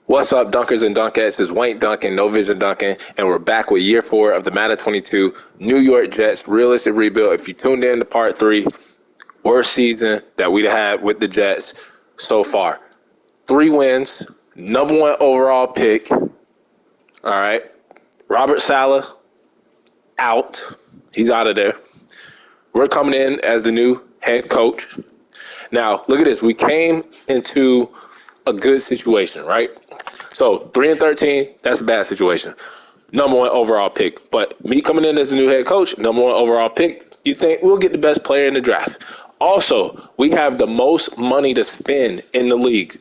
What's up, Dunkers and Dunkettes? It's Wayne Duncan, No Vision Duncan, and we're back with Year 4 of the Madden 22 New York Jets Realistic Rebuild. If you tuned in to Part 3, worst season that we've had with the Jets so far. 3 wins, number 1 overall pick. All right. Robert Saleh, out. He's out of there. We're coming in as the new head coach. Now, look at this. We came into a good situation, right? So 3-13, that's a bad situation. Number 1 overall pick. But me coming in as a new head coach, number 1 overall pick, you think we'll get the best player in the draft. Also, we have the most money to spend in the league.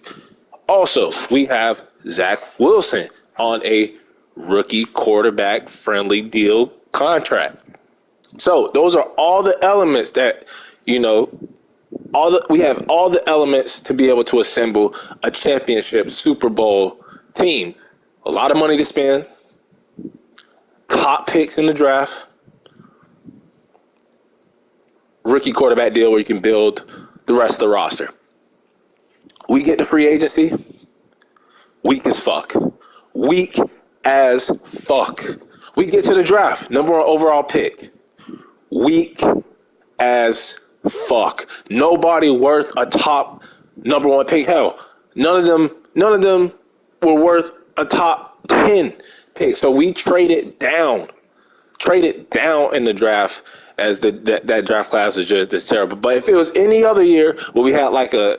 Also, we have Zach Wilson on a rookie quarterback friendly deal contract. So those are all the elements that, we have all the elements to be able to assemble a championship Super Bowl team. A lot of money to spend, top picks in the draft, rookie quarterback deal where you can build the rest of the roster. We get to free agency, weak as fuck. Weak as fuck. We get to the draft, number 1 overall pick. Weak as fuck. Nobody worth a top number 1 pick. Hell, none of them were worth a top 10 pick. So we traded down in the draft, as that draft class is just terrible. But if it was any other year where we had like a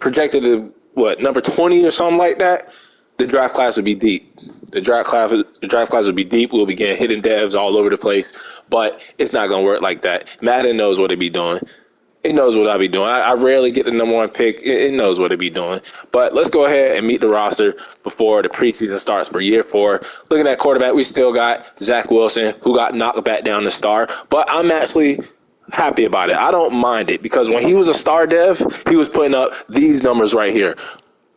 projected number 20 or something like that, the draft class would be deep. The draft class would be deep. We'll be getting hidden devs all over the place. But it's not going to work like that. Madden knows what it be doing. It knows what I be doing. I rarely get the number 1 pick. It knows what it be doing. But let's go ahead and meet the roster before the preseason starts for Year 4. Looking at quarterback, we still got Zach Wilson, who got knocked back down to star. But I'm actually happy about it. I don't mind it, because when he was a star dev, he was putting up these numbers right here.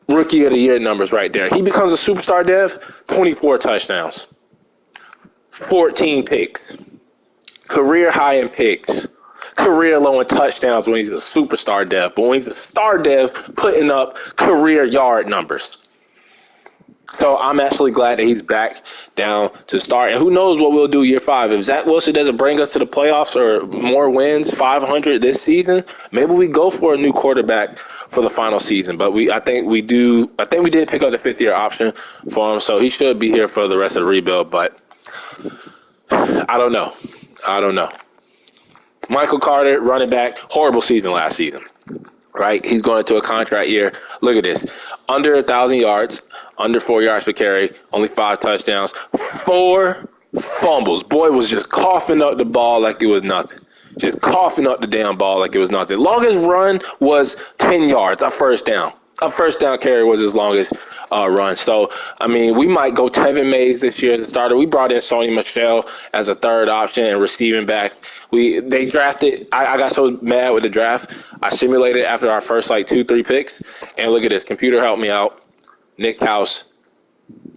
Rookie of the year numbers right there. He becomes a superstar dev, 24 touchdowns, 14 picks, career high in picks, career low in touchdowns when he's a superstar dev. But when he's a star dev, putting up career yard numbers. So I'm actually glad that he's back down to start. And who knows what we'll do Year 5. If Zach Wilson doesn't bring us to the playoffs or more wins, 500 this season, maybe we go for a new quarterback for the final season. But I think we did pick up the 5th-year option for him, so he should be here for the rest of the rebuild. But I don't know. Michael Carter, running back, horrible season last season. Right? He's going into a contract year. Look at this. Under 1,000 yards, under 4 yards per carry, only 5 touchdowns, 4 fumbles. Boy was just coughing up the ball like it was nothing. Just coughing up the damn ball like it was nothing. Longest run was 10 yards, a first down. A first down carry was his longest run. So, I mean, we might go Tevin Mays this year as a starter. We brought in Sony Michel as a third option and receiving back. They drafted. I got so mad with the draft. I simulated after our first 2-3 picks. And look at this. Computer helped me out. Nick House,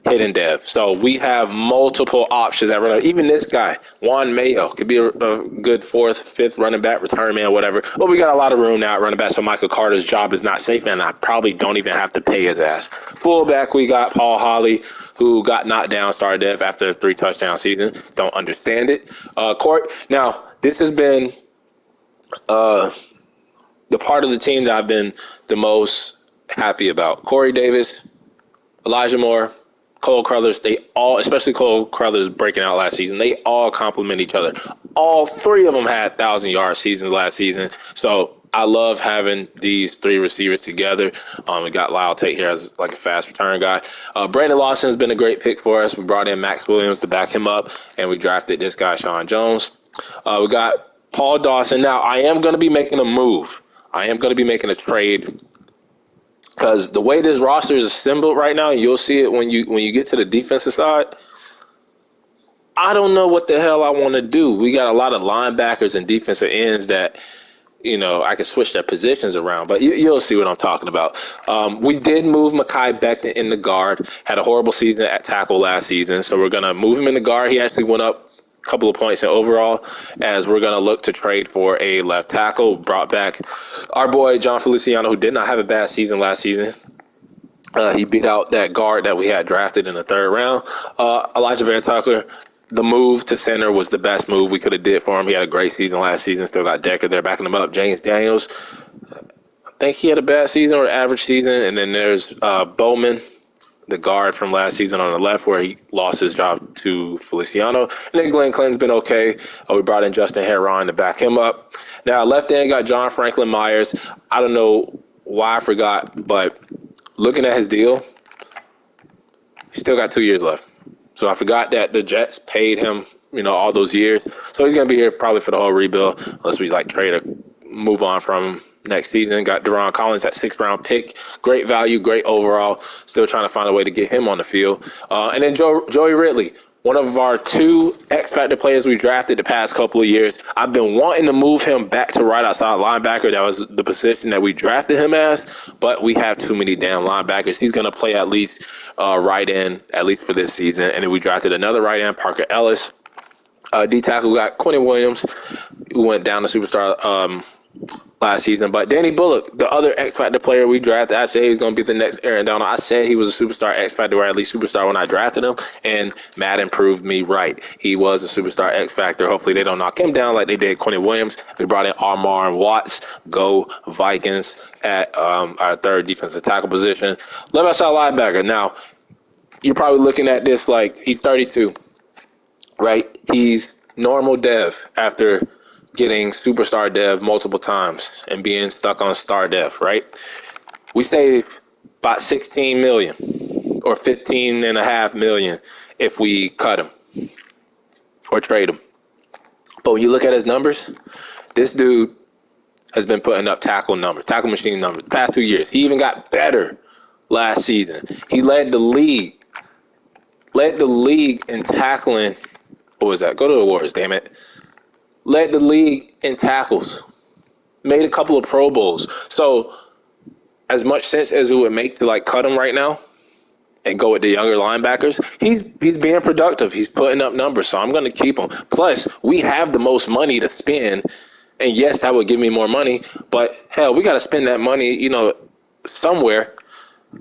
hidden dev. So we have multiple options at running. Even this guy, Juan Mayo, could be a good 4th, 5th running back, return man, whatever. But we got a lot of room now at running back, so Michael Carter's job is not safe, and I probably don't even have to pay his ass. Fullback, we got Paul Holly, who got knocked down, started dev after a 3-touchdown season. Don't understand it. Court. Now, this has been the part of the team that I've been the most happy about. Corey Davis, Elijah Moore, Cole Crothers, they all, especially Cole Crothers breaking out last season, they all complement each other. All 3 of them had 1,000-yard seasons last season. So I love having these 3 receivers together. We got Lyle Tate here as like a fast return guy. Brandon Lawson has been a great pick for us. We brought in Max Williams to back him up, and we drafted this guy, Sean Jones. We got Paul Dawson. Now, I am going to be making a move. I am going to be making a trade, because the way this roster is assembled right now, you'll see it when you get to the defensive side. I don't know what the hell I want to do. We got a lot of linebackers and defensive ends that, I can switch their positions around. But you'll see what I'm talking about. We did move Mekhi Becton in the guard. Had a horrible season at tackle last season, so we're going to move him in the guard. He actually went up couple of points in overall, as we're going to look to trade for a left tackle. Brought back our boy John Feliciano, who did not have a bad season last season. He beat out that guard that we had drafted in the third round. Elijah Van Tucker, the move to center was the best move we could have did for him. He had a great season last season. Still got Decker there backing him up. James Daniels, I think he had a bad season or average season. And then there's Bowman, the guard from last season on the left, where he lost his job to Feliciano. And then Glenn Clinton's been okay. We brought in Justin Herron to back him up. Now, left end got John Franklin Myers. I don't know why I forgot, but looking at his deal, he still got 2 years left. So I forgot that the Jets paid him, all those years. So he's going to be here probably for the whole rebuild, unless we trade or move on from him next season. Got Deron Collins, that 6th-round pick. Great value, great overall. Still trying to find a way to get him on the field. And then Joey Ridley, one of our 2 X-Factor players we drafted the past couple of years. I've been wanting to move him back to right outside linebacker. That was the position that we drafted him as, but we have too many damn linebackers. He's going to play at least right end, at least for this season. And then we drafted another right end, Parker Ellis. D-tackle got Quentin Williams, who went down to superstar last season. But Danny Bullock, the other X-Factor player we drafted, I said he was going to be the next Aaron Donald. I said he was a superstar X-Factor, or at least superstar when I drafted him, and Madden proved me right. He was a superstar X-Factor. Hopefully they don't knock him down like they did Quentin Williams. We brought in Armar Watts. Go Vikings at our 3rd defensive tackle position. Left outside linebacker. Now, you're probably looking at this like he's 32, right? He's normal dev after getting superstar dev multiple times and being stuck on star dev, right? We save about 16 million or 15.5 million if we cut him or trade him. But when you look at his numbers, this dude has been putting up tackle machine numbers the past 2 years. He even got better last season. He led the league in tackling. What was that? Go to the awards, damn it. Led the league in tackles. Made a couple of Pro Bowls. So as much sense as it would make to cut him right now and go with the younger linebackers, he's being productive. He's putting up numbers, so I'm going to keep him. Plus, we have the most money to spend, and yes, that would give me more money, but hell, we got to spend that money, somewhere.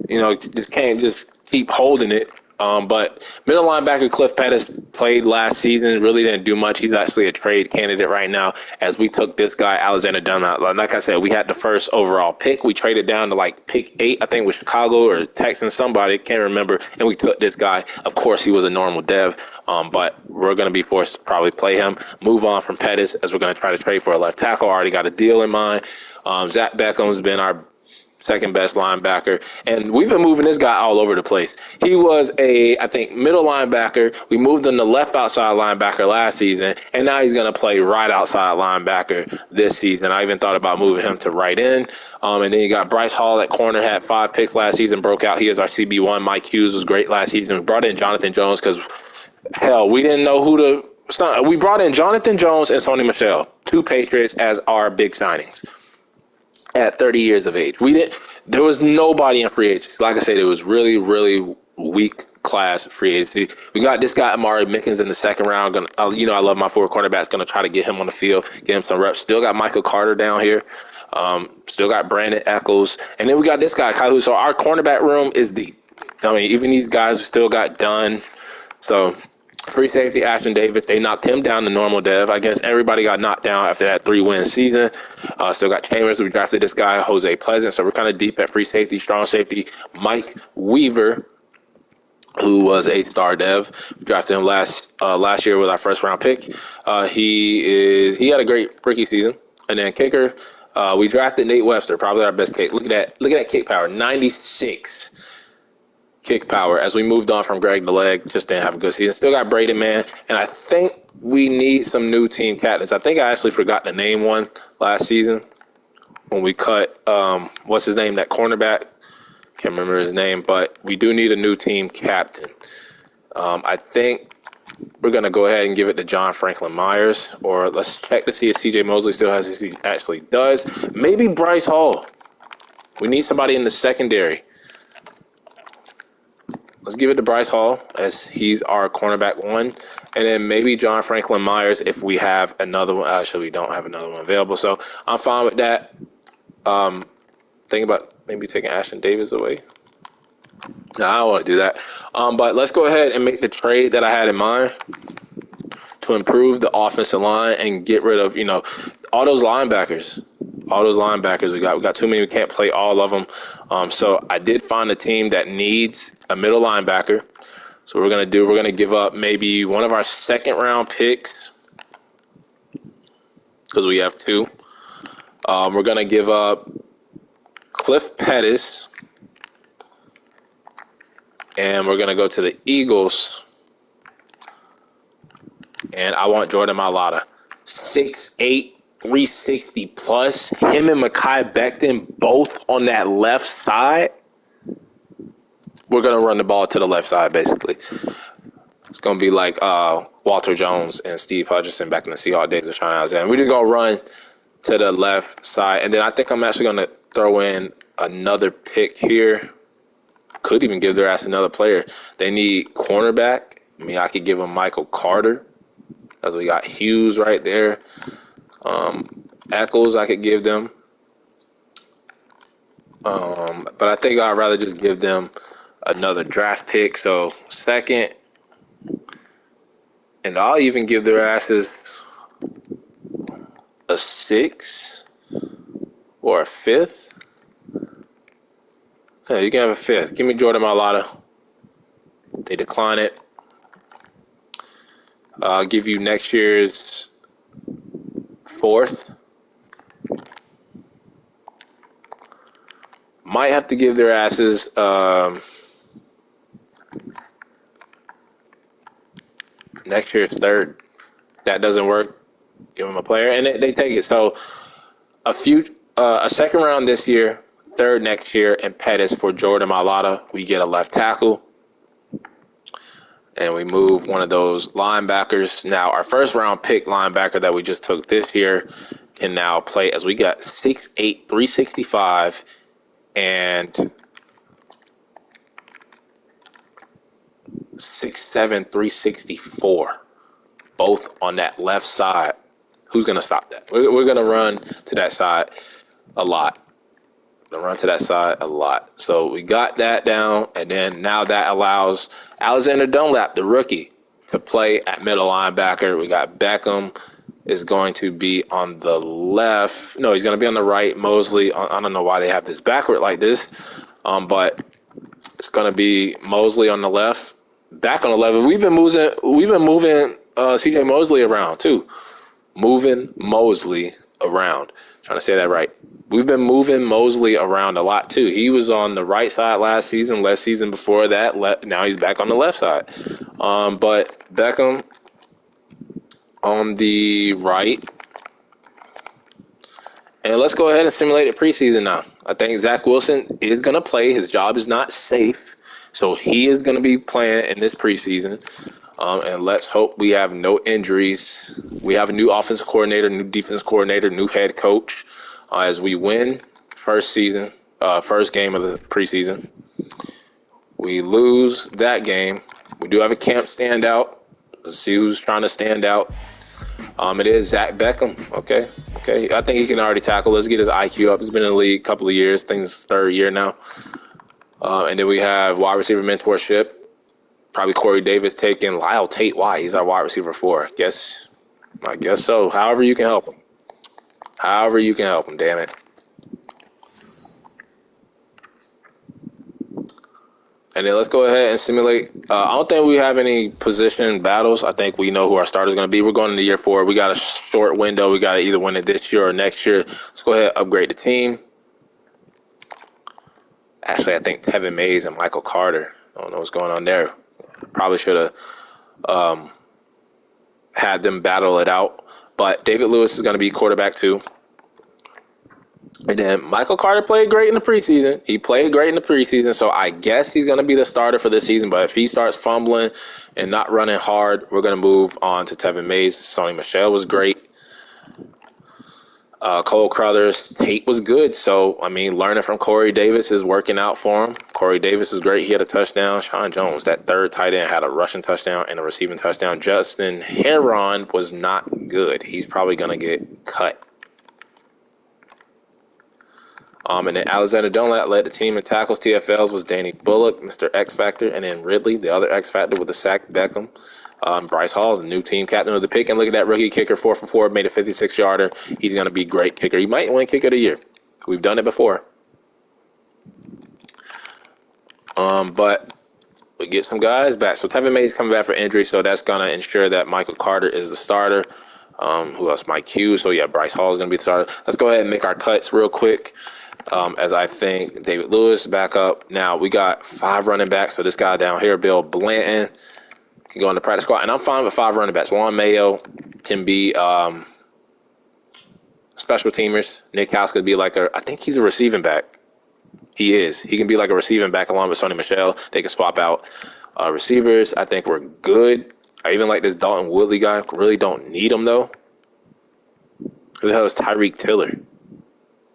Just can't just keep holding it. But middle linebacker Cliff Pettis played last season, really didn't do much. He's actually a trade candidate right now as we took this guy, Alexander Dunlap. Like I said, we had the 1st overall pick. We traded down to pick 8, I think with Chicago or Texans, somebody, can't remember. And we took this guy. Of course, he was a normal dev, but we're going to be forced to probably play him. Move on from Pettis as we're going to try to trade for a left tackle. Already got a deal in mind. Zach Beckham's been our 2nd best linebacker, and we've been moving this guy all over the place. He was I think, middle linebacker. We moved him to left outside linebacker last season, and now he's going to play right outside linebacker this season. I even thought about moving him to right end. And then you got Bryce Hall at corner, had 5 picks last season, broke out. He is our CB1. Mike Hughes was great last season. We brought in Jonathan Jones because, hell, we didn't know who to. We brought in Jonathan Jones and Sony Michel, 2 Patriots, as our big signings at 30 years of age. There was nobody in free agency. Like I said, it was really, really weak class of free agency. We got this guy, Amari Mickens, in the 2nd round. I love my 4 cornerbacks. Going to try to get him on the field, get him some reps. Still got Michael Carter down here. Still got Brandon Echols. And then we got this guy, Kyle. So our cornerback room is deep. Even these guys we still got done. So free safety, Ashton Davis, they knocked him down to normal dev. I guess everybody got knocked down after that 3-win season. Still got Chambers. We drafted this guy, Jose Pleasant. So we're kind of deep at free safety, strong safety. Mike Weaver, who was a star dev. We drafted him last year with our 1st-round pick. He had a great rookie season. And then kicker, we drafted Nate Webster, probably our best kick. Look at that kick power, 96. Kick power as we moved on from Greg the Leg. Just didn't have a good season. Still got Braden Mann, and I think we need some new team captains. I think I actually forgot to name one last season when we cut what's his name, that cornerback. Can't remember his name, but we do need a new team captain. I think we're going to go ahead and give it to John Franklin Myers, or let's check to see if CJ Mosley still has his. He actually does. Maybe Bryce Hall. We need somebody in the secondary. Let's give it to Bryce Hall as he's our cornerback 1. And then maybe John Franklin Myers if we have another one. Actually, we don't have another one available. So I'm fine with that. Thinking about maybe taking Ashton Davis away. No, I don't want to do that. But let's go ahead and make the trade that I had in mind to improve the offensive line and get rid of, all those linebackers. All those linebackers we got too many. We can't play all of them. So I did find a team that needs a middle linebacker. So we're gonna give up maybe one of our second round picks because we have two. We're gonna give up Cliff Pettis, and we're gonna go to the Eagles. And I want Jordan Mailata, 6'8", 360 plus. Him and Mekhi Becton both on that left side. We're gonna run the ball to the left side, basically. It's gonna be like Walter Jones and Steve Hutchinson back in the Seahawks days of Sean Alexander. We're just gonna run to the left side, and then I think I'm actually gonna throw in another pick here. Could even give their ass another player. They need cornerback. I mean, I could give them Michael Carter, as we got Hughes right there. Eccles I could give them. But I think I'd rather just give them another draft pick. So second, and I'll even give their asses a 6 or a 5th. Yeah, you can have a 5th. Give me Jordan Mailata. They decline it. I'll give you next year's 4th. Might have to give their asses next year's 3rd. That doesn't work. Give them a player, and they take it. So a second round this year, 3rd next year, and Pettis for Jordan Mailata. We get a left tackle, and we move one of those linebackers. Now, our first round pick linebacker that we just took this year can now play, as we got 6'8", 365, and 6'7", 364, both on that left side. Who's going to stop that? We're going to run to that side a lot. So we got that down, and then now that allows Alexander Dunlap, the rookie, to play at middle linebacker. We got Beckham is going to be on the left. No, he's going to be on the right. Mosley, I don't know why they have this backward like this, but it's going to be Mosley on the left. Back on the left. We've been moving C.J. Mosley around too. Moving Mosley around. Trying to say that right. We've been moving Mosley around a lot too. He was on the right side last season, left season before that. Now he's back on the left side. But Beckham on the right. And let's go ahead and simulate the preseason now. I think Zach Wilson is going to play. His job is not safe. So he is going to be playing in this preseason. And let's hope we have no injuries. We have a new offensive coordinator, new defensive coordinator, new head coach. As we win first game of the preseason, we lose that game. We do have a camp standout. Let's see who's trying to stand out. It is Zach Beckham. Okay. I think he can already tackle. Let's get his IQ up. He's been in the league a couple of years. I think it's his 3rd year now. And then we have wide receiver mentorship. Probably Corey Davis taking Lyle Tate. Why? He's our wide receiver 4. I guess so. However you can help him. Damn it. And then let's go ahead and simulate. I don't think we have any position battles. I think we know who our starter is going to be. We're going into year 4. We got a short window. We got to either win it this year or next year. Let's go ahead and upgrade the team. Actually, I think Tevin Mays and Michael Carter. I don't know what's going on there. Probably should have had them battle it out. But David Lewis is going to be quarterback 2. And then Michael Carter played great in the preseason. So I guess he's going to be the starter for this season. But if he starts fumbling and not running hard, we're going to move on to Tevin Mays. Sony Michel was great. Cole Crothers, Tate was good. So, I mean, learning from Corey Davis is working out for him. Corey Davis is great. He had a touchdown. Sean Jones, that 3rd tight end, had a rushing touchdown and a receiving touchdown. Justin Heron was not good. He's probably going to get cut. And then Alexander Dunlap led the team in tackles. TFLs was Danny Bullock, Mr. X Factor, and then Ridley, the other X Factor with the sack, Beckham. Bryce Hall, the new team captain of the pick. And look at that rookie kicker, 4 for 4, made a 56-yarder. He's going to be a great kicker. He might win kicker of the year. We've done it before. But we get some guys back. So Tevin Mays coming back for injury, so that's going to ensure that Michael Carter is the starter. Who else? Mike Hughes. So, yeah, Bryce Hall is going to be the starter. Let's go ahead and make our cuts real quick. As I think David Lewis back up. Now, we got 5 running backs. So this guy down here, Bill Blanton, can go in the practice squad. And I'm fine with 5 running backs. Juan Mayo can be special teamers. Nick House could be I think he's a receiving back. He is. He can be like a receiving back along with Sonny Michel. They can swap out receivers. I think we're good. I even like this Dalton Woodley guy. Really don't need him, though. Who the hell is Tyreek Tiller?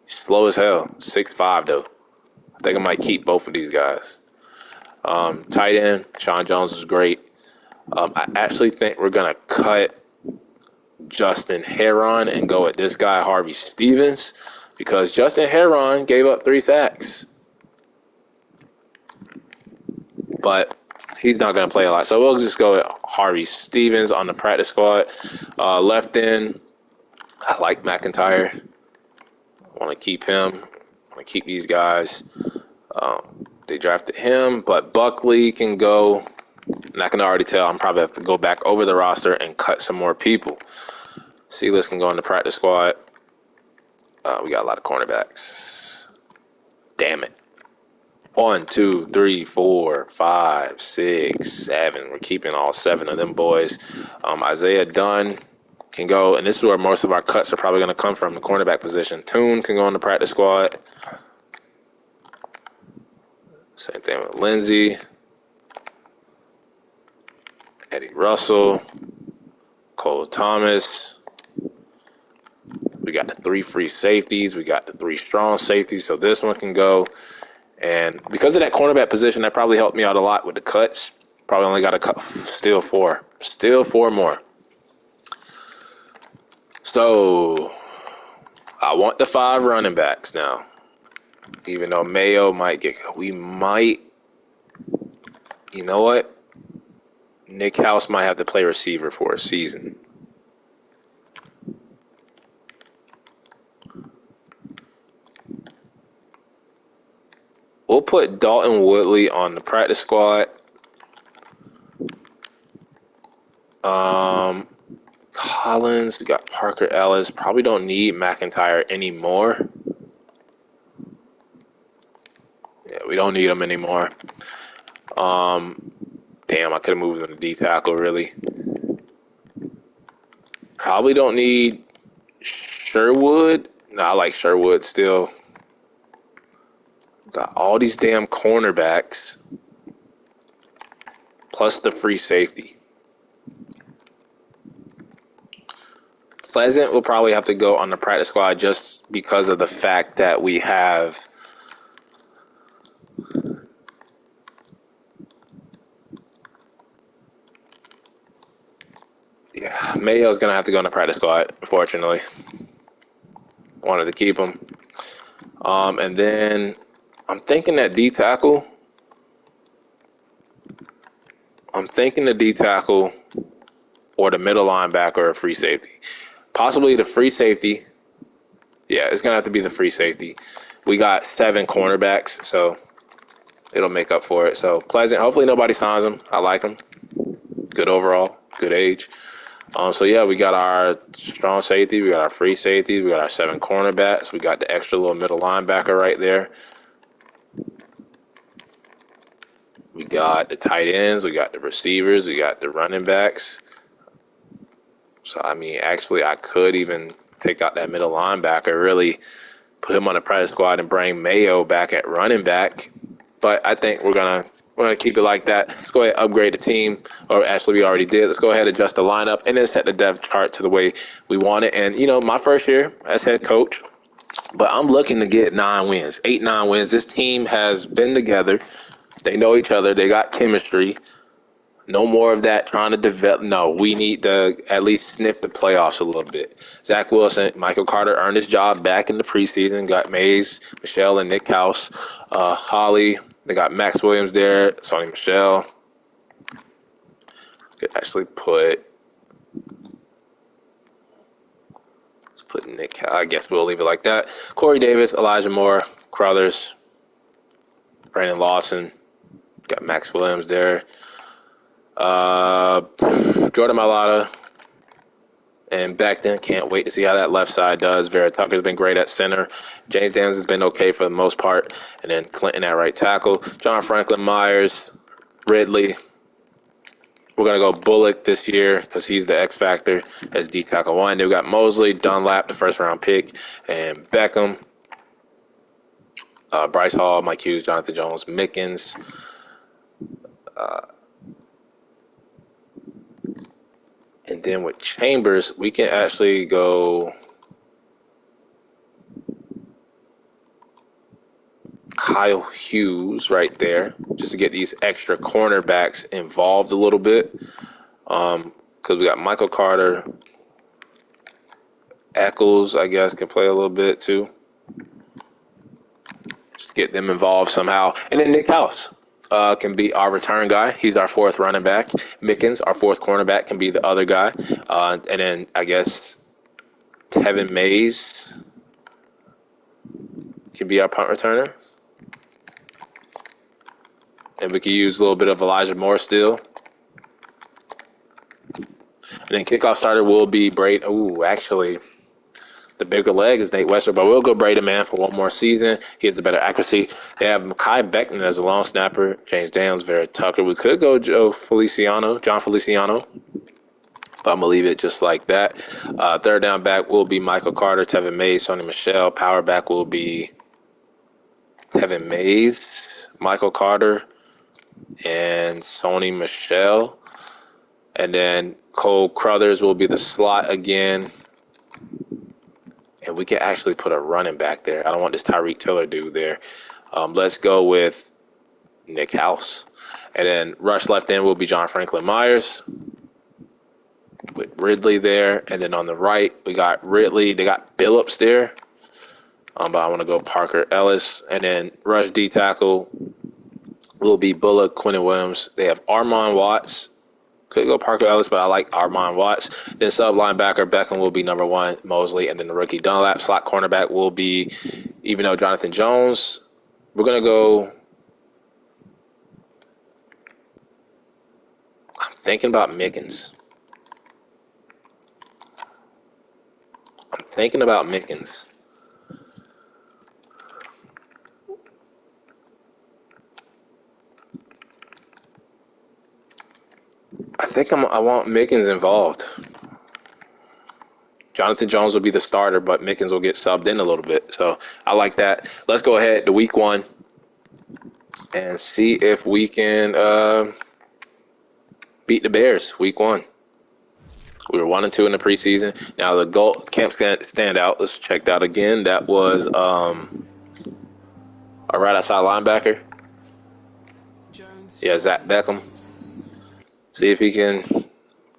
He's slow as hell. 6'5", though. I think I might keep both of these guys. Tight end, Sean Jones is great. I actually think we're going to cut Justin Herron and go with this guy, Harvey Stevens, because Justin Herron gave up 3 sacks. But he's not going to play a lot. So we'll just go with Harvey Stevens on the practice squad. Left end, I like McIntyre. I want to keep him. I want to keep these guys. They drafted him, but Buckley can go. And I can already tell I'm probably have to go back over the roster and cut some more people. Sealis can go in the practice squad. We got a lot of cornerbacks. Damn it. 1, 2, 3, 4, 5, 6, 7. We're keeping all 7 of them boys. Isaiah Dunn can go, and this is where most of our cuts are probably going to come from, the cornerback position. Toon can go in the practice squad. Same thing with Lindsey. Eddie Russell. Cole Thomas. We got the 3 free safeties. We got the 3 strong safeties, so this one can go. And because of that cornerback position, that probably helped me out a lot with the cuts. Probably only got to cut still 4. Still 4 more. So I want the 5 running backs now. Even though Mayo might get, we might, you know what? Nick House might have to play receiver for a season. We'll put Dalton Woodley on the practice squad. Collins, we got Parker Ellis. Probably don't need McIntyre anymore. Yeah, we don't need him anymore. Damn, I could have moved him to D tackle, really. Probably don't need Sherwood. No, I like Sherwood still. Got all these damn cornerbacks. Plus the free safety. Pleasant will probably have to go on the practice squad just because of the fact that we have Mayo's going to have to go on the practice squad, unfortunately. Wanted to keep him. And then I'm thinking that D tackle. I'm thinking the D tackle or the middle linebacker or free safety. Possibly the free safety. Yeah, it's going to have to be the free safety. We got 7 cornerbacks, so it'll make up for it. So Pleasant, hopefully nobody signs him. I like him. Good overall, good age. So, yeah, we got our strong safety. We got our free safety. We got our 7 cornerbacks. We got the extra little middle linebacker right there. We got the tight ends. We got the receivers. We got the running backs. So, I mean, actually, I could even take out that middle linebacker, really put him on the practice squad and bring Mayo back at running back. But I think we're gonna keep it like that. Let's go ahead and upgrade the team. Or actually, we already did. Let's go ahead and adjust the lineup and then set the depth chart to the way we want it. And, you know, my first year as head coach, but I'm looking to get 9 wins, 8, 9 wins. This team has been together. They know each other. They got chemistry. No more of that trying to develop. No, we need to at least sniff the playoffs a little bit. Zach Wilson, Michael Carter earned his job back in the preseason. Got Mays, Michelle, and Nick House. Holly, they got Max Williams there. Sony Michelle. Could actually let's put Nick. I guess we'll leave it like that. Corey Davis, Elijah Moore, Crothers, Brandon Lawson. Got Max Williams there. Jordan Mailata and Becton. Can't wait to see how that left side does. Vera Tucker's been great at center. James Daniels has been okay for the most part. And then Clinton at right tackle. John Franklin Myers, Ridley. We're going to go Bullock this year because he's the X factor as D tackle 1. Then we got Mosley, Dunlap, the first round pick, and Beckham, Bryce Hall, Mike Hughes, Jonathan Jones, Mickens. And then with Chambers, we can actually go Kyle Hughes right there just to get these extra cornerbacks involved a little bit. Because we got Michael Carter. Eccles, I guess, can play a little bit too. Just get them involved somehow. And then Nick House. Can be our return guy. He's our fourth running back. Mickens, our fourth cornerback, can be the other guy. And then I guess Tevin Mays can be our punt returner. And we could use a little bit of Elijah Moore still. And then kickoff starter will be Braden. Ooh, actually, the bigger leg is Nate Wester, but we'll go Braden Man for one more season. He has the better accuracy. They have Mekhi Becton as a long snapper, James Daniels, Vera Tucker. We could go John Feliciano, but I'm going to leave it just like that. Third down back will be Michael Carter, Tevin Mays, Sony Michelle. Power back will be Tevin Mays, Michael Carter, and Sony Michelle. And then Cole Crothers will be the slot again. And we can actually put a running back there. I don't want this Tyreek Tiller dude there. Let's go with Nick House. And then rush left end will be John Franklin Myers with Ridley there. And then on the right, we got Ridley. They got Billups there. But I want to go Parker Ellis. And then rush D tackle will be Bullock, Quentin Williams. They have Armon Watts. Could go Parker Ellis, but I like Armon Watts. Then sub linebacker Beckham will be number 1, Mosley, and then the rookie Dunlap. Slot cornerback will be, even though Jonathan Jones, we're going to go. I'm thinking about Mickens. I want Mickens involved. Jonathan Jones will be the starter, but Mickens will get subbed in a little bit. So I like that. Let's go ahead to week 1 and see if we can beat the Bears week 1. We were 1-2 in the preseason. Now the goal camp stand out. Let's check that again. That was a right outside linebacker. Yeah, Zach Beckham. See if he can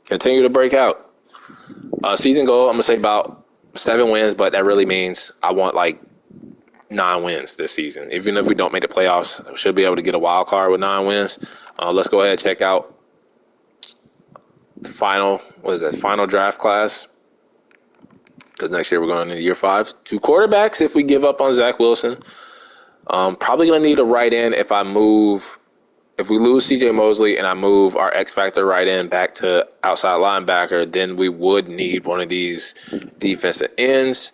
continue to break out. Season goal, I'm going to say about 7 wins, but that really means I want like 9 wins this season. Even if we don't make the playoffs, we should be able to get a wild card with 9 wins. Let's go ahead and check out the final draft class. Because next year we're going into year 5. 2 quarterbacks if we give up on Zach Wilson. Probably going to need a right end if we lose C.J. Mosley and I move our X Factor right end back to outside linebacker, then we would need one of these defensive ends.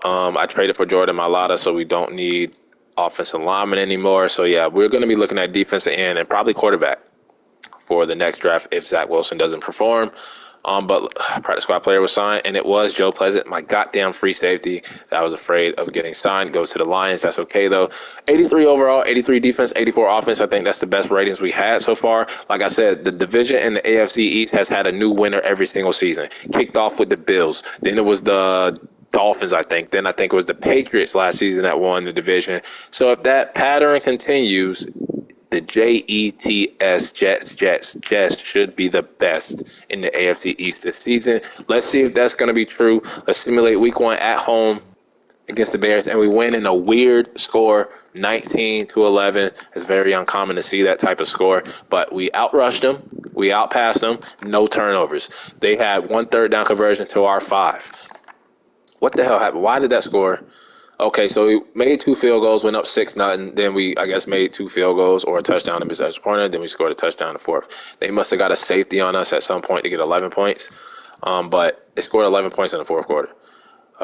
I traded for Jordan Mailata, so we don't need offensive lineman anymore. So, yeah, we're going to be looking at defensive end and probably quarterback for the next draft if Zach Wilson doesn't perform. But practice squad player was signed, and it was Joe Pleasant, my goddamn free safety that I was afraid of getting signed. Goes to the Lions. That's okay, though. 83 overall, 83 defense, 84 offense. I think that's the best ratings we had so far. Like I said, the division in the AFC East has had a new winner every single season. Kicked off with the Bills. Then it was the Dolphins, I think. Then I think it was the Patriots last season that won the division. So if that pattern continues, The Jets should be the best in the AFC East this season. Let's see if that's going to be true. Let's simulate week 1 at home against the Bears, and we win in a weird score, 19-11. It's very uncommon to see that type of score, but we outrushed them. We outpassed them. No turnovers. They had 1 third-down conversion to our 5. What the hell happened? Why did that score? Okay, so we made 2 field goals, went up 6-0. Then we, I guess, made 2 field goals or a touchdown in possession corner. Then we scored a touchdown in the 4th. They must have got a safety on us at some point to get 11 points. But they scored 11 points in the 4th quarter.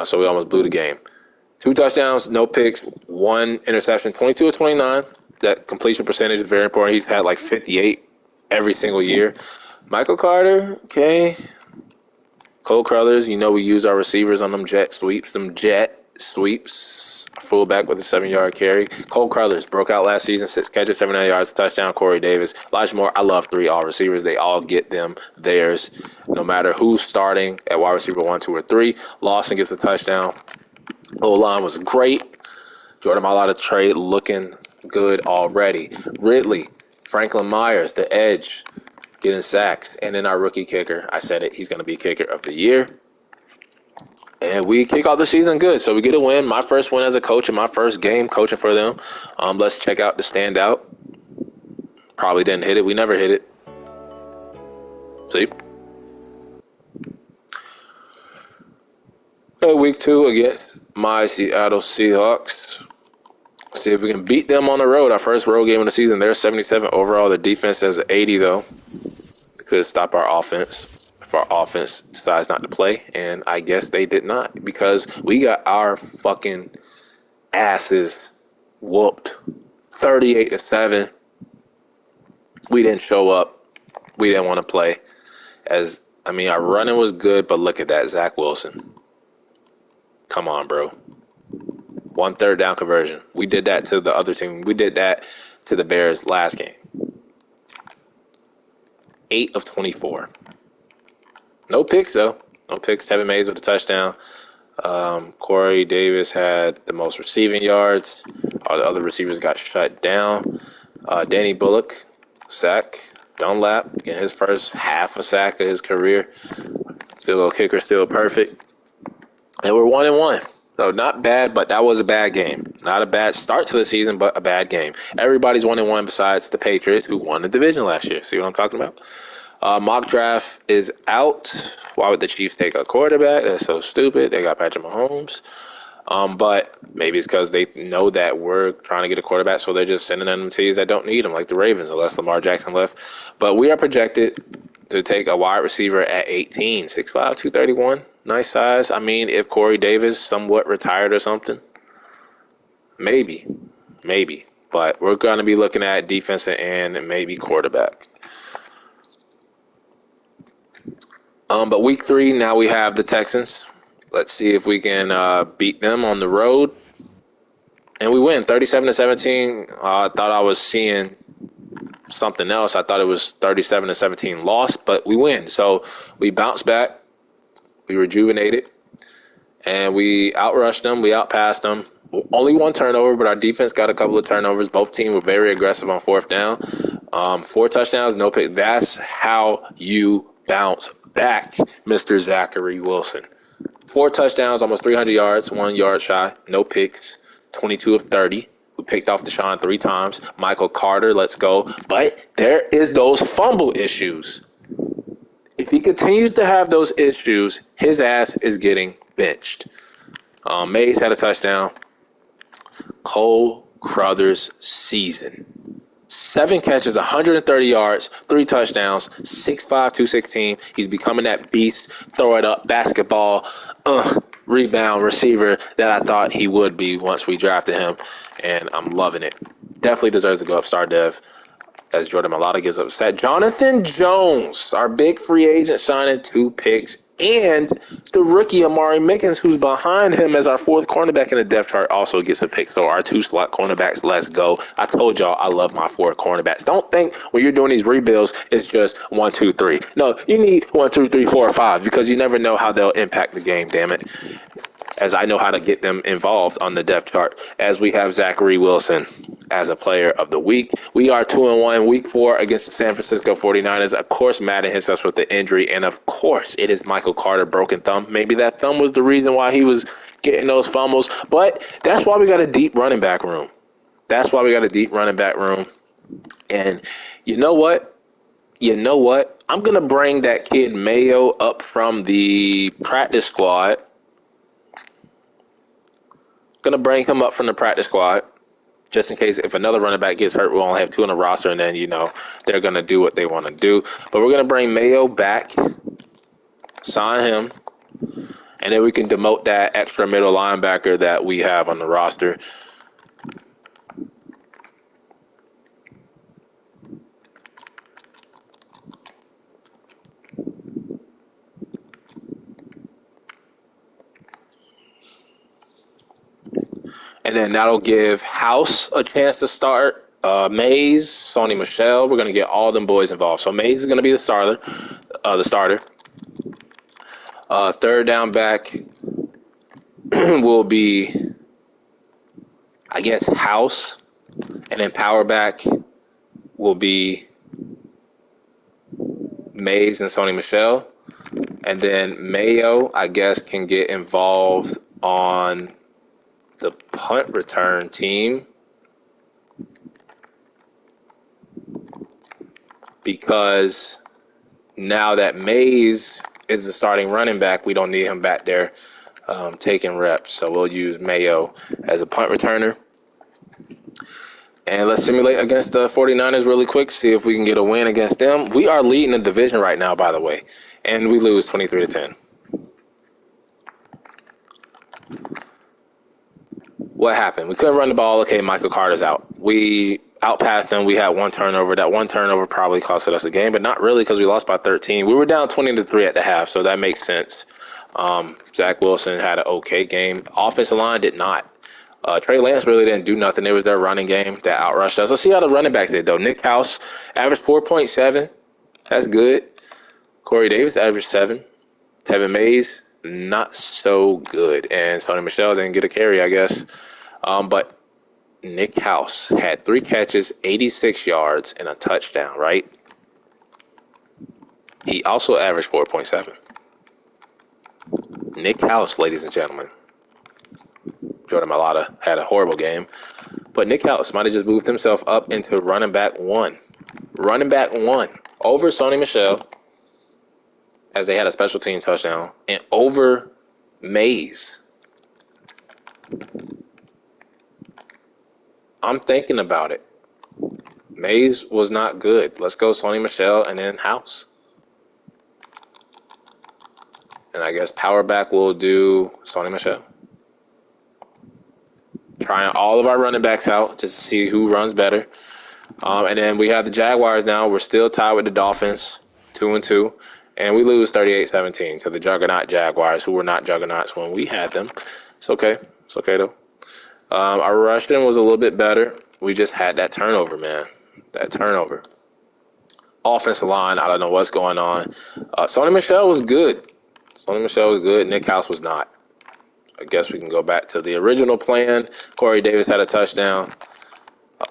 So we almost blew the game. 2 touchdowns, no picks, 1 interception, 22 of 29. That completion percentage is very important. He's had like 58 every single year. Michael Carter, okay. Cole Crothers, you know we use our receivers on them jet sweeps. Fullback with a 7-yard carry. Cole Crothers broke out last season, 6 catches, 79 yards, a touchdown. Corey Davis, Elijah Moore. I love 3 all receivers. They all get them theirs, no matter who's starting at wide receiver 1, 2, or 3. Lawson gets a touchdown. O-line was great. Jordan Mailata trade looking good already. Ridley, Franklin Myers, the edge, getting sacks. And then our rookie kicker, I said it, he's going to be kicker of the year. And we kick off the season good. So we get a win. My first win as a coach and my first game coaching for them. Let's check out the standout. Probably didn't hit it. We never hit it. See? Week 2 against my Seattle Seahawks. See if we can beat them on the road. Our first road game of the season. They're 77 overall. The defense has an 80, though. It could stop our offense if our offense decides not to play. And I guess they did not, because we got our fucking asses whooped 38-7. We didn't show up. We didn't want to play. Our running was good, but look at that, Zach Wilson. Come on, bro. 1 third-down conversion. We did that to the other team. We did that to the Bears last game. 8 of 24. No picks, though. No picks. 7 Mays with a touchdown. Corey Davis had the most receiving yards. All the other receivers got shut down. Danny Bullock, sack. Dunlap getting his first half a sack of his career. Field goal kicker still perfect. And we're 1-1. So not bad, but that was a bad game. Not a bad start to the season, but a bad game. Everybody's 1-1 besides the Patriots, who won the division last year. See what I'm talking about? Mock draft is out. Why would the Chiefs take a quarterback? That's so stupid. They got Patrick Mahomes. But maybe it's because they know that we're trying to get a quarterback, so they're just sending them teams that don't need them, like the Ravens, unless Lamar Jackson left. But we are projected to take a wide receiver at 18, 6'5", 231. Nice size. If Corey Davis somewhat retired or something, maybe. But we're going to be looking at defensive end and maybe quarterback. But week 3, now we have the Texans. Let's see if we can beat them on the road. And we win 37-17. I thought I was seeing something else. I thought it was 37-17 loss, but we win. So we bounce back. We rejuvenated. And we outrushed them. We outpassed them. Only 1 turnover, but our defense got a couple of turnovers. Both teams were very aggressive on 4th down. 4 touchdowns, no pick. That's how you bounce back, Mr. Zachary Wilson. 4 touchdowns, almost 300 yards, 1 yard shy, no picks, 22 of 30. We picked off Deshaun 3 times. Michael Carter, let's go. But there is those fumble issues. If he continues to have those issues, his ass is getting benched. Mays had a touchdown. Cole Crothers' season. 7 catches, 130 yards, 3 touchdowns, 6'5", 216. He's becoming that beast, throw it up, basketball, rebound receiver that I thought he would be once we drafted him, and I'm loving it. Definitely deserves to go up, star dev, as Jordan Mailata gives up stat. Jonathan Jones, our big free agent, signing 2 picks, and the rookie Amari Mickens, who's behind him as our 4th cornerback in the depth chart, also gets a pick. So our 2 slot cornerbacks, let's go. I told y'all I love my 4 cornerbacks. Don't think when you're doing these rebuilds, it's just 1, 2, 3. No, you need 1, 2, 3, 4, 5, because you never know how they'll impact the game, damn it. as I know how to get them involved on the depth chart. As we have Zachary Wilson as a player of the week. We are 2-1 week 4 against the San Francisco 49ers. Of course, Madden hits us with the injury, and of course, it is Michael Carter broken thumb. Maybe that thumb was the reason why he was getting those fumbles, but that's why we got a deep running back room. That's why we got a deep running back room. And you know what? I'm going to bring that kid Mayo up from the practice squad. Going to bring him up from the practice squad just in case if another running back gets hurt, we'll only have 2 on the roster, and then, they're going to do what they want to do. But we're going to bring Mayo back, sign him, and then we can demote that extra middle linebacker that we have on the roster. And then that'll give House a chance to start. Mays, Sony Michel, we're going to get all them boys involved. So Mays is going to be the starter. Third down back will be, I guess, House. And then power back will be Mays and Sony Michel. And then Mayo, I guess, can get involved on the punt return team because now that Mays is the starting running back, we don't need him back there taking reps. So we'll use Mayo as a punt returner. And let's simulate against the 49ers really quick, see if we can get a win against them. We are leading the division right now, by the way, and we lose 23-10. What happened? We couldn't run the ball. Okay, Michael Carter's out. We outpassed them. We had 1 turnover. That 1 turnover probably costed us a game, but not really because we lost by 13. We were down 20-3 at the half, so that makes sense. Zach Wilson had an okay game. Offensive line did not. Trey Lance really didn't do nothing. It was their running game that outrushed us. Let's see how the running backs did, though. Nick House averaged 4.7. That's good. Corey Davis averaged 7. Tevin Mays, not so good. And Sony Michel didn't get a carry, I guess. But Nick House had 3 catches, 86 yards, and a touchdown, right? He also averaged 4.7. Nick House, ladies and gentlemen. Jordan Mailata had a horrible game. But Nick House might have just moved himself up into running back 1. Running back 1 over Sony Michel, as they had a special team touchdown, and over Mays. I'm thinking about it. Mays was not good. Let's go Sony Michel and then House. And I guess power back will do Sony Michel. Trying all of our running backs out just to see who runs better. And then we have the Jaguars now. We're still tied with the Dolphins, 2-2. And we lose 38-17 to the juggernaut Jaguars, who were not juggernauts when we had them. It's okay. It's okay, though. Our rushing was a little bit better. We just had that turnover, man. That turnover. Offensive line, I don't know what's going on. Sony Michel was good. Nick House was not. I guess we can go back to the original plan. Corey Davis had a touchdown.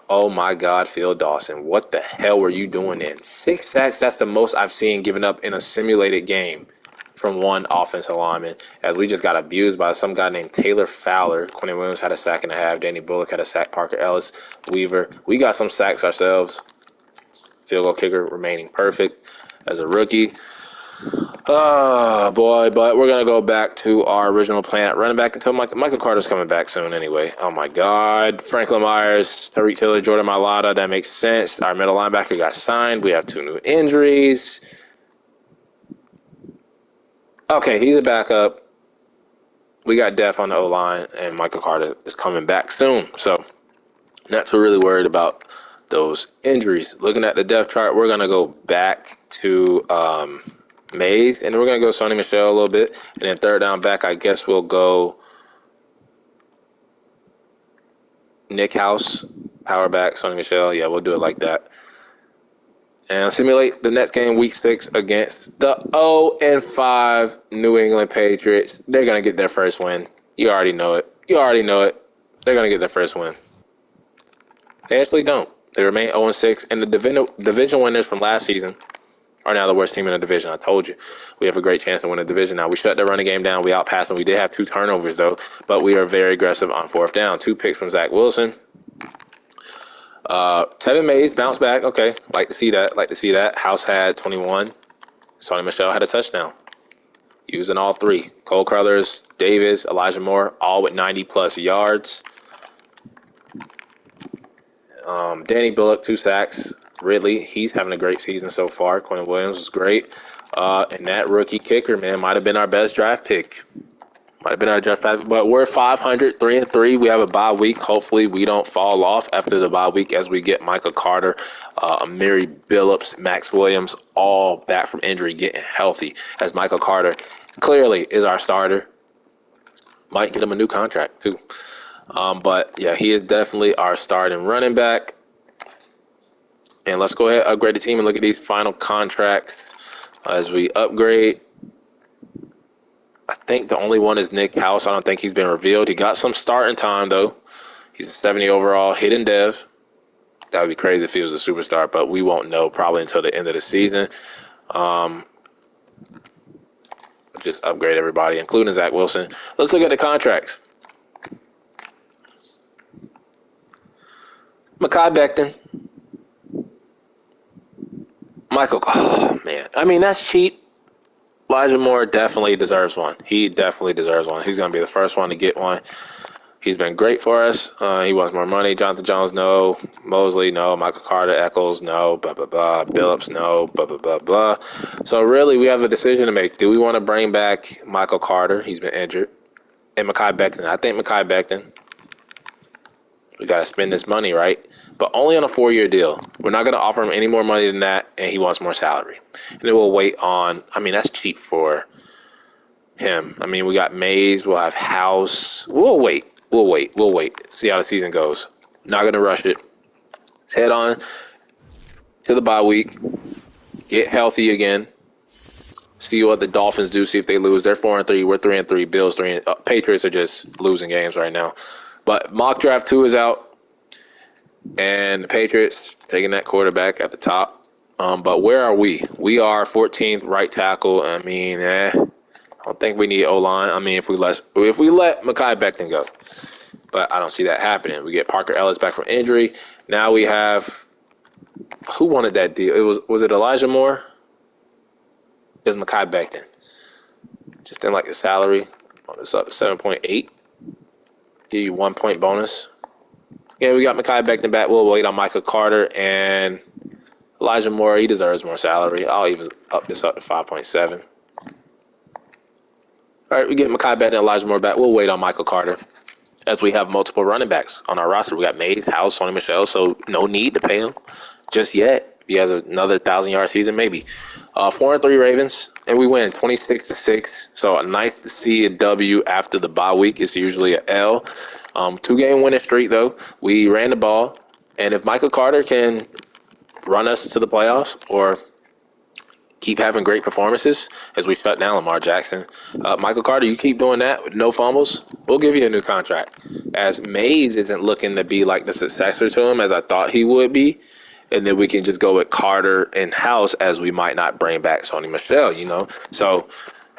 Oh, my God, Phil Dawson. What the hell were you doing in? 6 sacks, that's the most I've seen given up in a simulated game from one offensive lineman, as we just got abused by some guy named Taylor Fowler. Quentin Williams had a sack and a half. Danny Bullock had a sack. Parker Ellis, Weaver. We got some sacks ourselves. Field goal kicker remaining perfect as a rookie. Oh, boy, but we're going to go back to our original plan at running back until Michael Carter's coming back soon anyway. Oh, my God. Franklin Myers, Tariq Tiller, Jordan Mailata. That makes sense. Our middle linebacker got signed. We have 2 new injuries. Okay, he's a backup. We got depth on the O-line, and Michael Carter is coming back soon. So not too really worried about those injuries. Looking at the depth chart, we're going to go back to Mays, and then we're going to go Sony Michel a little bit. And then third down back, I guess we'll go Nick House, power back, Sony Michel. Yeah, we'll do it like that. And simulate the next game, week 6, against the 0-5 New England Patriots. They're going to get their first win. You already know it. You already know it. They're going to get their first win. They actually don't. They remain 0-6, and the division winners from last season are now the worst team in the division. I told you. We have a great chance to win the division now. We shut the running game down. We outpassed them. We did have 2 turnovers, though, but we are very aggressive on 4th down. 2 picks from Zach Wilson. Tevin Mays bounced back. Okay, like to see that. House had 21. Sonny Michel had a touchdown. Using all 3. Cole Crothers, Davis, Elijah Moore, all with 90-plus yards. Danny Bullock, 2 sacks. Ridley, he's having a great season so far. Quentin Williams was great. And that rookie kicker, man, might have been our best draft pick. But we're 500, 3-3. We have a bye week. Hopefully, we don't fall off after the bye week as we get Michael Carter, Amiri Billups, Max Williams, all back from injury, getting healthy. As Michael Carter clearly is our starter. Might get him a new contract, too. But, yeah, he is definitely our starting running back. And let's go ahead and upgrade the team and look at these final contracts as we upgrade. I think the only one is Nick House. I don't think he's been revealed. He got some starting time, though. He's a 70 overall, hidden dev. That would be crazy if he was a superstar, but we won't know probably until the end of the season. Just upgrade everybody, including Zach Wilson. Let's look at the contracts. Mekhi Becton. Michael, oh, man. I mean, that's cheap. Elijah Moore definitely deserves one. He definitely deserves one. He's going to be the first one to get one. He's been great for us. He wants more money. Jonathan Jones, no. Mosley, no. Michael Carter, Eccles, no. Blah, blah, blah. Billups, no. Blah, blah, blah, blah. So, really, we have a decision to make. Do we want to bring back Michael Carter? He's been injured. And Mekhi Becton. I think Mekhi Becton, we got to spend this money, right? But only on a 4-year deal. We're not going to offer him any more money than that, and he wants more salary. And then we'll wait on, I mean, that's cheap for him. I mean, we got Mays, we'll have House. We'll wait. See how the season goes. Not going to rush it. Let's head on to the bye week. Get healthy again. See what the Dolphins do, see if they lose. They're 4-3. We're 3-3. Bills 3. Patriots are just losing games right now. But mock draft 2 is out. And the Patriots taking that quarterback at the top. But where are we? We are 14th right tackle. I mean, I don't think we need O-line. I mean, if we let Mekhi Becton go. But I don't see that happening. We get Parker Ellis back from injury. Now we have – who wanted that deal? Was it Elijah Moore? It was Mekhi Becton. Just didn't like the salary. It's up to 7.8. Give you 1 point bonus. Yeah, we got Mekhi Becton back. We'll wait on Michael Carter and Elijah Moore. He deserves more salary. I'll even up this up to 5.7. All right, we get Mekhi Becton and Elijah Moore back. We'll wait on Michael Carter as we have multiple running backs on our roster. We got Mays, House, Sonny Michel, so no need to pay him just yet. He has another 1,000-yard season, maybe. 4-3 Ravens, and we win 26-6. So nice to see a W after the bye week. It's usually an L. 2-game winning streak, though. We ran the ball, and if Michael Carter can run us to the playoffs or keep having great performances as we shut down Lamar Jackson, Michael Carter, you keep doing that with no fumbles, we'll give you a new contract. As Mays isn't looking to be like the successor to him as I thought he would be, and then we can just go with Carter and House as we might not bring back Sonny Michel, you know. So,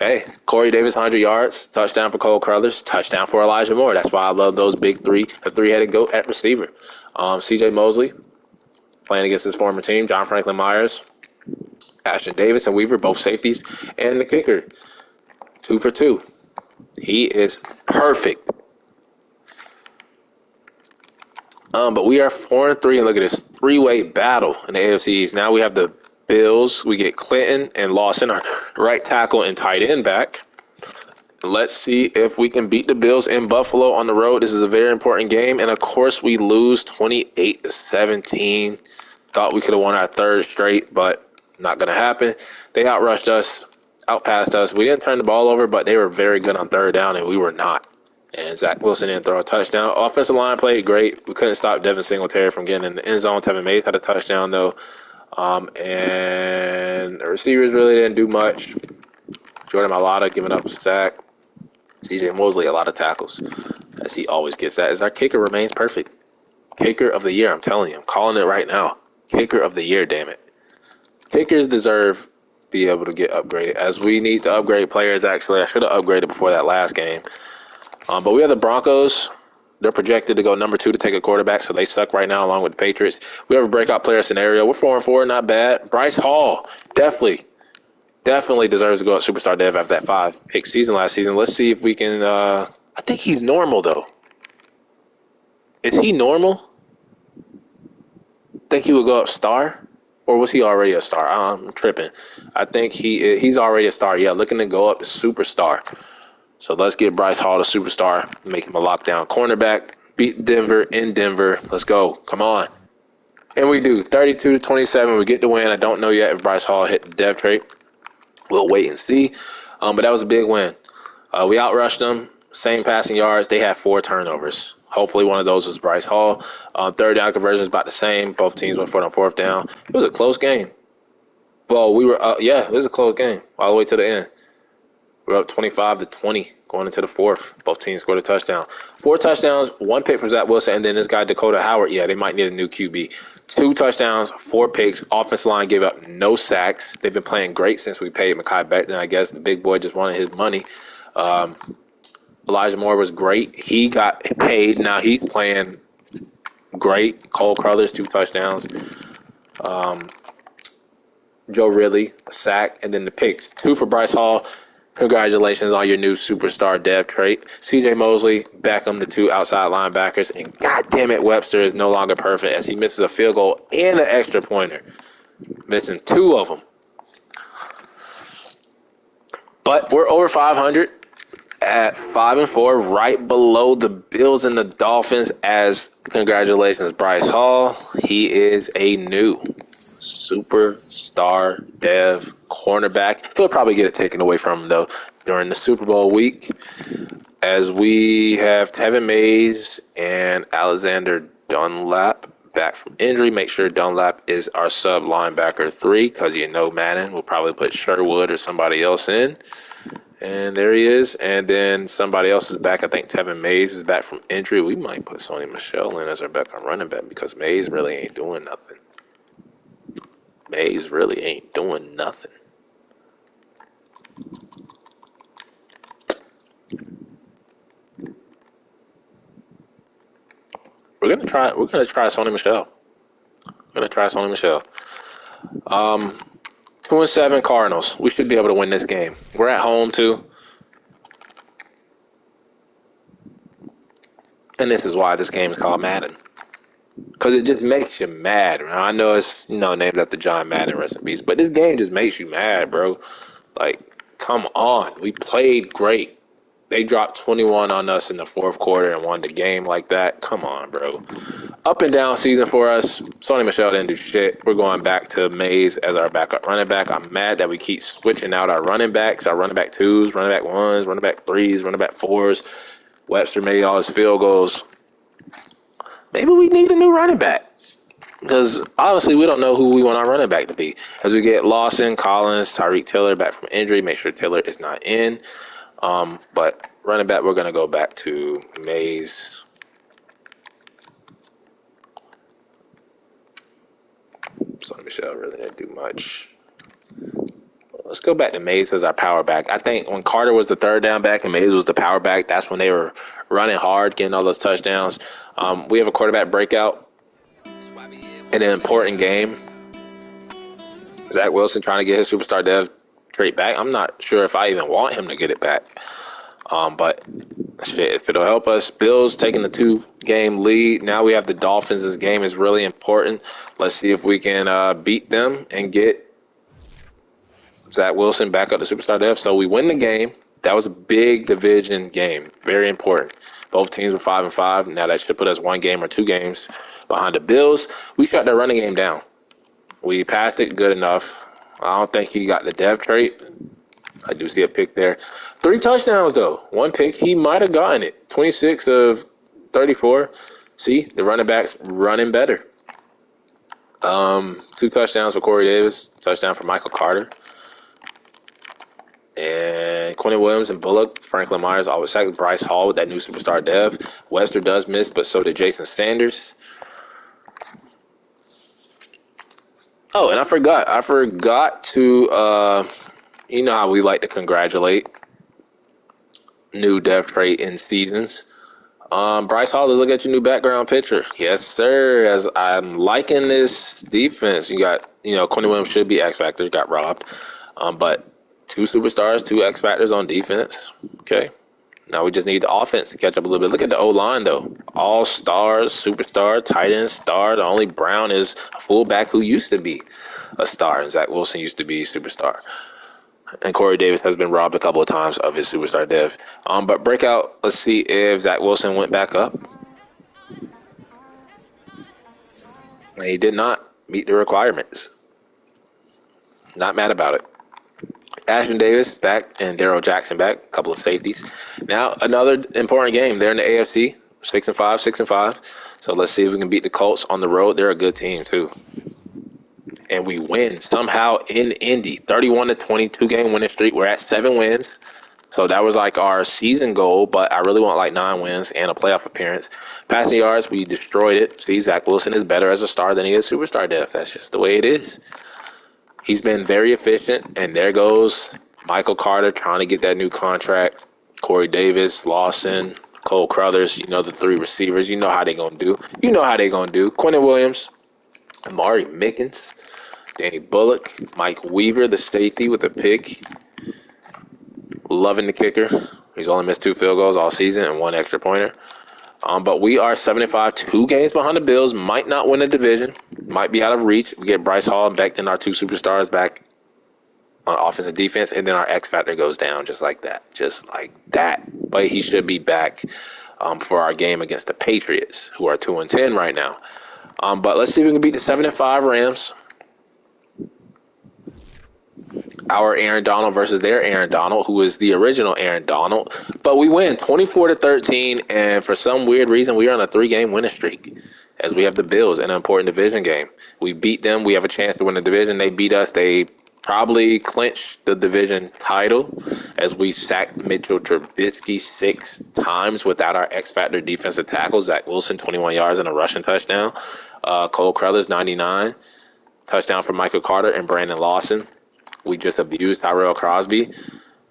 hey, Corey Davis, 100 yards, touchdown for Cole Crothers, touchdown for Elijah Moore. That's why I love those big three, the three-headed goat at receiver. C.J. Mosley playing against his former team, John Franklin Myers, Ashton Davis and Weaver, both safeties, and the kicker, 2 for 2. He is perfect. But we are 4-3, and look at this three-way battle in the AFC East. Now we have the Bills. We get Clinton and Lawson, our right tackle and tight end back. Let's see if we can beat the Bills in Buffalo on the road. This is a very important game, and of course we lose 28-17. Thought we could have won our third straight, but not going to happen. They outrushed us, outpassed us. We didn't turn the ball over, but they were very good on third down, and we were not. And Zach Wilson didn't throw a touchdown. Offensive line played great. We couldn't stop Devin Singletary from getting in the end zone. Tevin Mays had a touchdown, though. And the receivers really didn't do much. Jordan Mailata giving up a sack. CJ Mosley, a lot of tackles, as he always gets that. As our kicker remains perfect. Kicker of the year, I'm telling you. I'm calling it right now. Kicker of the year, damn it. Kickers deserve to be able to get upgraded. As we need to upgrade players, actually. I should have upgraded before that last game. But we have the Broncos. They're projected to go number 2 to take a quarterback, so they suck right now along with the Patriots. We have a breakout player scenario. We're 4-4, not bad. Bryce Hall, definitely deserves to go at Superstar Dev after that 5-pick season last season. Let's see if we can. I think he's normal, though. Is he normal? Think he would go up star? Or was he already a star? I'm tripping. I think he's already a star. Yeah, looking to go up to Superstar. So let's get Bryce Hall to Superstar, make him a lockdown cornerback, beat Denver in Denver. Let's go. Come on. And we do. 32-27. We get the win. I don't know yet if Bryce Hall hit the dev trait. We'll wait and see. But that was a big win. We outrushed them. Same passing yards. They had 4 turnovers. Hopefully one of those was Bryce Hall. Third down conversion is about the same. Both teams went for it on fourth down. It was a close game. Well, we were, it was a close game all the way to the end. We're up 25-20 going into the fourth. Both teams scored a touchdown. 4 touchdowns, 1 pick from Zach Wilson, and then this guy, Dakota Howard. Yeah, they might need a new QB. 2 touchdowns, 4 picks. Offensive line gave up no sacks. They've been playing great since we paid Mekhi Becton. I guess the big boy just wanted his money. Elijah Moore was great. He got paid. Now he's playing great. Cole Crothers, 2 touchdowns. Joe Ridley, a sack, and then the picks. 2 for Bryce Hall. Congratulations on your new superstar dev trait. CJ Mosley, Beckham, the 2 outside linebackers. And goddamn it, Webster is no longer perfect as he misses a field goal and an extra pointer. Missing 2 of them. But we're over 500 at 5-4, right below the Bills and the Dolphins. As congratulations, Bryce Hall. He is a new superstar dev cornerback. He'll probably get it taken away from him, though, during the Super Bowl week, as we have Tevin Mays and Alexander Dunlap back from injury. Make sure Dunlap is our sub linebacker 3, because Madden will probably put Sherwood or somebody else in. And there he is. And then somebody else is back. I think Tevin Mays is back from injury. We might put Sony Michel in as our backup running back, because Mays really ain't doing nothing. Mays really ain't doing nothing. We're gonna try Sony Michel. 2-7 Cardinals. We should be able to win this game. We're at home too. And this is why this game is called Madden. Because it just makes you mad. I know it's, named after John Madden, rest in peace. But this game just makes you mad, bro. Like, come on. We played great. They dropped 21 on us in the fourth quarter and won the game like that. Come on, bro. Up and down season for us. Sony Michel didn't do shit. We're going back to Mays as our backup running back. I'm mad that we keep switching out our running backs, our running back 2s, running back 1s, running back 3s, running back 4s. Webster made all his field goals. Maybe we need a new running back, because obviously we don't know who we want our running back to be. As we get Lawson, Collins, Tyreek Taylor back from injury, make sure Taylor is not in. But running back, we're going to go back to Mays. Sonny Michel really didn't do much. Let's go back to Mays as our power back. I think when Carter was the third down back and Mays was the power back, that's when they were running hard, getting all those touchdowns. We have a quarterback breakout in an important game. Zach Wilson trying to get his superstar dev trait back. I'm not sure if I even want him to get it back. But shit, if it'll help us. Bills taking the 2-game lead. Now we have the Dolphins. This game is really important. Let's see if we can beat them and get Zach Wilson back up to superstar dev. So we win the game. That was a big division game. Very important. Both teams were 5-5. Now that should put us 1 game or 2 games behind the Bills. We shut their running game down. We passed it good enough. I don't think he got the dev trait. I do see a pick there. 3 touchdowns, though. 1 pick. He might have gotten it. 26 of 34. See, the running backs running better. 2 touchdowns for Corey Davis. Touchdown for Michael Carter. And And Quentin Williams and Bullock, Franklin Myers, always second. Bryce Hall with that new superstar dev. Webster does miss, but so did Jason Sanders. Oh, and I forgot to, you know how we like to congratulate new dev trait in seasons. Bryce Hall, let's look at your new background picture. Yes, sir. As I'm liking this defense, you got, Quentin Williams should be X Factor, got robbed. But two superstars, two X Factors on defense. Okay. Now we just need the offense to catch up a little bit. Look at the O-line, though. All stars, superstar, tight end star. The only Brown is a fullback who used to be a star, and Zach Wilson used to be a superstar. And Corey Davis has been robbed a couple of times of his superstar dev. But breakout, let's see if Zach Wilson went back up. And he did not meet the requirements. Not mad about it. Ashton Davis back and Darrell Jackson back, a couple of safeties. Now another important game. They're in the AFC, 6-5. So let's see if we can beat the Colts on the road. They're a good team too. And we win somehow in Indy, 31-22 game winning streak. We're at 7 wins. So that was like our season goal, but I really want like 9 wins and a playoff appearance. Passing yards, we destroyed it. See, Zach Wilson is better as a star than he is superstar depth. That's just the way it is. He's been very efficient, and there goes Michael Carter trying to get that new contract. Corey Davis, Lawson, Cole Crothers, the 3 receivers. You know how they're going to do. Quentin Williams, Amari Mickens, Danny Bullock, Mike Weaver, the safety with a pick. Loving the kicker. He's only missed 2 field goals all season and 1 extra pointer. But we are 75, 2 games behind the Bills. Might not win the division. Might be out of reach. We get Bryce Hall and Becton, our 2 superstars, back on offense and defense, and then our X factor goes down just like that. But he should be back for our game against the Patriots, who are 2-10 right now. But let's see if we can beat the 7-5 Rams. Our Aaron Donald versus their Aaron Donald, who is the original Aaron Donald. But we win 24-13, and for some weird reason, we are on a 3-game winning streak as we have the Bills in an important division game. We beat them. We have a chance to win the division. They beat us. They probably clinched the division title as we sacked Mitchell Trubisky 6 times without our X-Factor defensive tackle. Zach Wilson, 21 yards and a rushing touchdown. Cole Crothers, 99. Touchdown for Michael Carter and Brandon Lawson. We just abused Tyrell Crosby.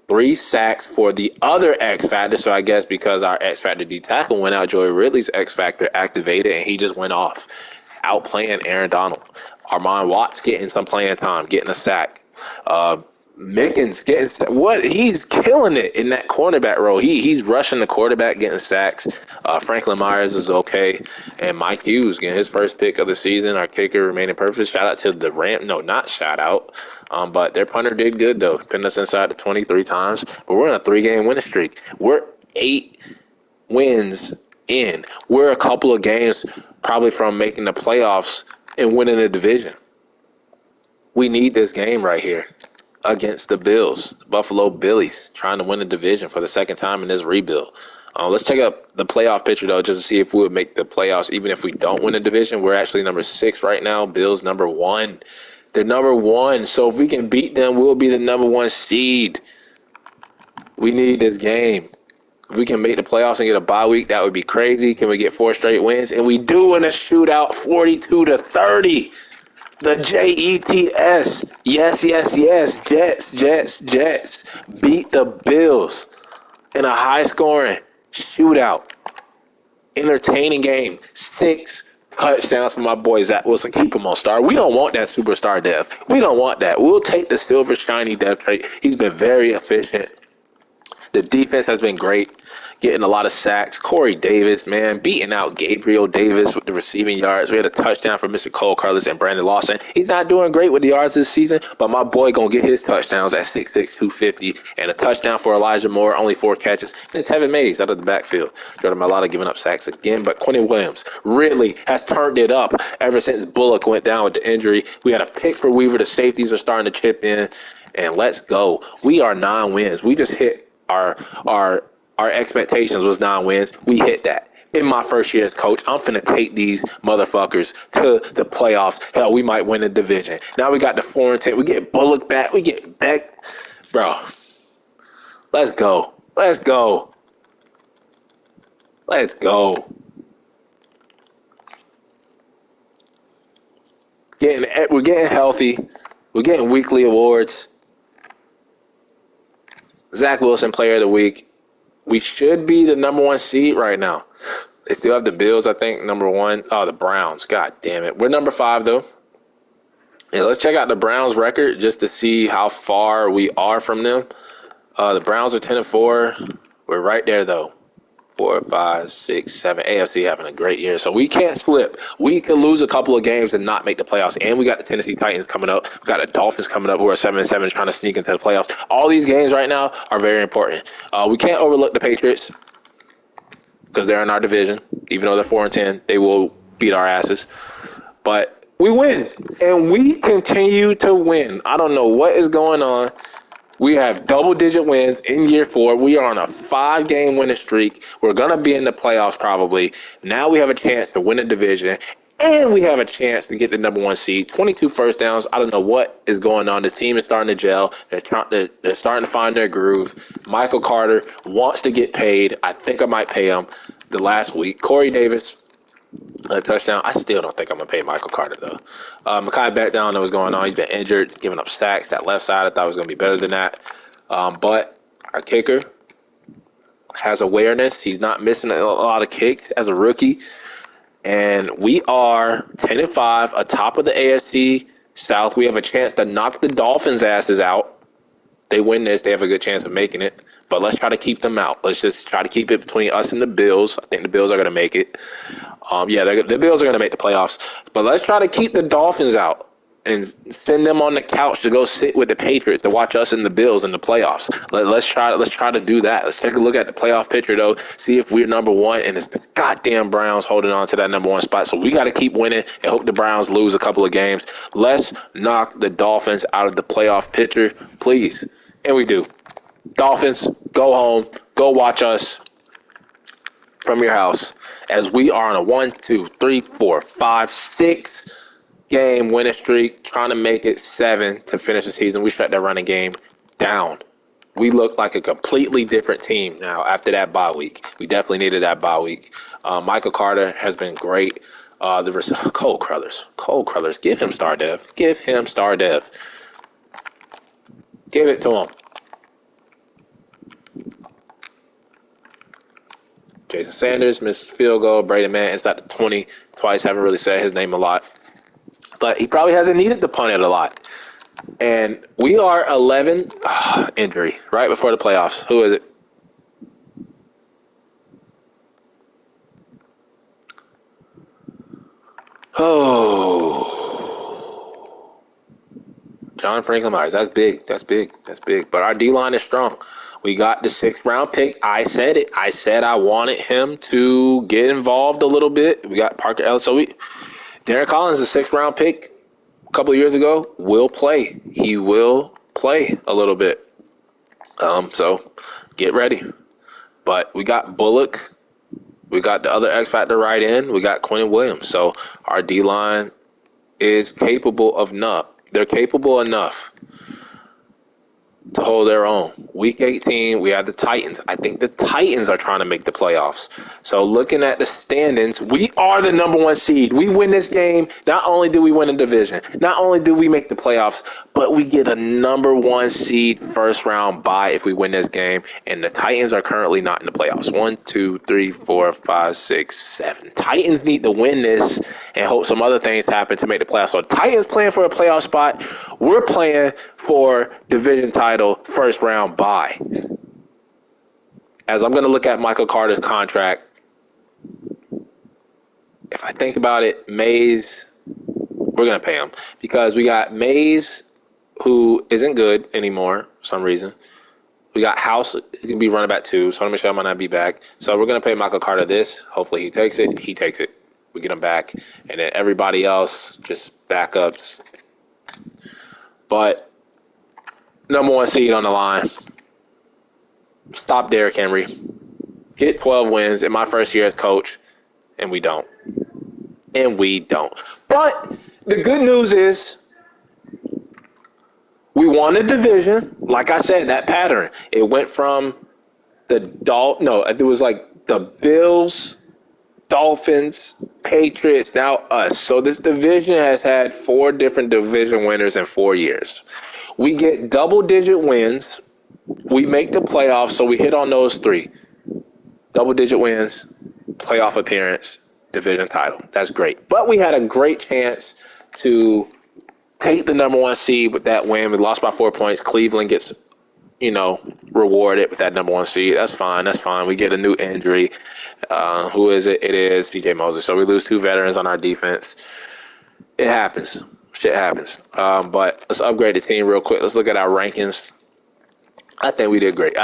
3 sacks for the other X Factor. So I guess because our X Factor D tackle went out, Joey Ridley's X Factor activated, and he just went off, outplaying Aaron Donald. Armand Watts getting some playing time, getting a sack. Mickens getting he's killing it in that cornerback role. He's rushing the quarterback, getting sacks. Franklin Myers is okay, and Mike Hughes getting his first pick of the season. Our kicker remaining perfect. Shout out to the Ram. No, not shout out. But their punter did good though, pinning us inside the 23 times. But we're on a 3-game winning streak. We're 8 wins in. We're a couple of games probably from making the playoffs and winning the division. We need this game right here against the Bills, the Buffalo Billies, trying to win the division for the second time in this rebuild. Let's check out the playoff picture, though, just to see if we would make the playoffs. Even if we don't win the division, we're actually number 6 right now. Bills number 1. They're number 1. So if we can beat them, we'll be the number 1 seed. We need this game. If we can make the playoffs and get a bye week, that would be crazy. Can we get 4 straight wins? And we do in a shootout, 42-30. The Jets. Yes. Jets. Beat the Bills in a high-scoring shootout. Entertaining game. 6 touchdowns for my boy Zach Wilson. Keep him on star. We don't want that superstar dev. We don't want that. We'll take the silver shiny dev trait. He's been very efficient. The defense has been great, getting a lot of sacks. Corey Davis, man, beating out Gabriel Davis with the receiving yards. We had a touchdown from Mr. Cole Carlos and Brandon Lawson. He's not doing great with the yards this season, but my boy going to get his touchdowns at 6'6", 250, and a touchdown for Elijah Moore, only 4 catches. And Tevin Mays out of the backfield. Jordan Mailata giving up sacks again, but Quentin Williams really has turned it up ever since Bullock went down with the injury. We had a pick for Weaver. The safeties are starting to chip in, and let's go. We are 9 wins. We just hit our expectations was 9 wins. We hit that. In my first year as coach, I'm finna take these motherfuckers to the playoffs. Hell, we might win the division. Now we got the 4-10. We get Bullock back. We get back. Bro, Let's go. Let's go. Let's go. We're getting healthy. We're getting weekly awards. Zach Wilson, Player of the Week. We should be the number one seed right now. They still have the Bills, I think, number one. Oh, the Browns. God damn it. We're number 5, though. Yeah, let's check out the Browns' record just to see how far we are from them. The Browns are 10-4. We're right there, though. 4, 5, 6, 7. AFC having a great year. So we can't slip. We can lose a couple of games and not make the playoffs. And we got the Tennessee Titans coming up. We got the Dolphins coming up who are 7-7 trying to sneak into the playoffs. All these games right now are very important. We can't overlook the Patriots because they're in our division. Even though they're 4-10, they will beat our asses. But we win. And we continue to win. I don't know what is going on. We have double-digit wins in year 4. We are on a 5-game winning streak. We're going to be in the playoffs probably. Now we have a chance to win a division, and we have a chance to get the number 1 seed. 22 first downs. I don't know what is going on. This team is starting to gel. They're starting to find their groove. Michael Carter wants to get paid. I think I might pay him the last week. Corey Davis, a touchdown. I still don't think I'm going to pay Michael Carter, though. Mekhi Becton, I don't know what's going on. He's been injured, giving up sacks. That left side, I thought was going to be better than that. But our kicker has awareness. He's not missing a lot of kicks as a rookie. And we are 10-5, atop of the AFC South. We have a chance to knock the Dolphins' asses out. They win this, they have a good chance of making it. But let's try to keep them out. Let's just try to keep it between us and the Bills. I think the Bills are going to make it. The Bills are going to make the playoffs. But let's try to keep the Dolphins out and send them on the couch to go sit with the Patriots to watch us and the Bills in the playoffs. Let's try to do that. Let's take a look at the playoff picture, though, see if we're number 1, and it's the goddamn Browns holding on to that number 1 spot. So we got to keep winning and hope the Browns lose a couple of games. Let's knock the Dolphins out of the playoff picture, please. And we do. Dolphins, go home. Go watch us from your house as we are on a 1, 2, 3, 4, 5, 6 game winning streak, trying to make it 7 to finish the season. We shut that running game down. We look like a completely different team now after that bye week. We definitely needed that bye week. Michael Carter has been great. Cole Crothers, give him star dev. Give it to him. Jason Sanders missed field goal. Brady Mann inside the 20 twice. Haven't really said his name a lot. But he probably hasn't needed to punt it a lot. And we are 11. Injury right before the playoffs. Who is it? Oh. John Franklin Myers. That's big. But our D-line is strong. We got the 6th-round pick. I said it. I said I wanted him to get involved a little bit. We got Parker Ellis. So Darren Collins, the 6th-round pick a couple of years ago, will play. He will play a little bit. So get ready. But we got Bullock. We got the other X Factor right in. We got Quentin Williams. So our D-line is capable of enough. They're capable enough to hold their own. Week 18, we have the Titans. I think the Titans are trying to make the playoffs. So looking at the standings, we are the number 1 seed. We win this game. Not only do we win a division, not only do we make the playoffs, but we get a number 1 seed first round bye if we win this game. And the Titans are currently not in the playoffs. 1, 2, 3, 4, 5, 6, 7. Titans need to win this and hope some other things happen to make the playoffs. So Titans playing for a playoff spot. We're playing for division title first round bye. As I'm going to look at Michael Carter's contract, if I think about it, Mays, we're going to pay him because we got Mays, who isn't good anymore for some reason. We got House, he can be running back 2. Sonny Michel might not be back. So we're going to pay Michael Carter this. Hopefully he takes it. He takes it. We get him back. And then everybody else, just backups. But number 1 seed on the line. Stop Derrick Henry. Get 12 wins in my first year as coach. And we don't. But the good news is We won the division. Like I said, that pattern. It went from it was like the Bills, Dolphins, Patriots, now us. So this division has had 4 different division winners in 4 years. We get double-digit wins. We make the playoffs, so we hit on those 3. Double-digit wins, playoff appearance, division title. That's great. But we had a great chance to take the number 1 seed with that win. We lost by 4 points. Cleveland gets, rewarded with that number 1 seed. That's fine. We get a new injury. Who is it? It is CJ Mosley. So we lose 2 veterans on our defense. It happens. Shit happens. But let's upgrade the team real quick. Let's look at our rankings. I think we did great.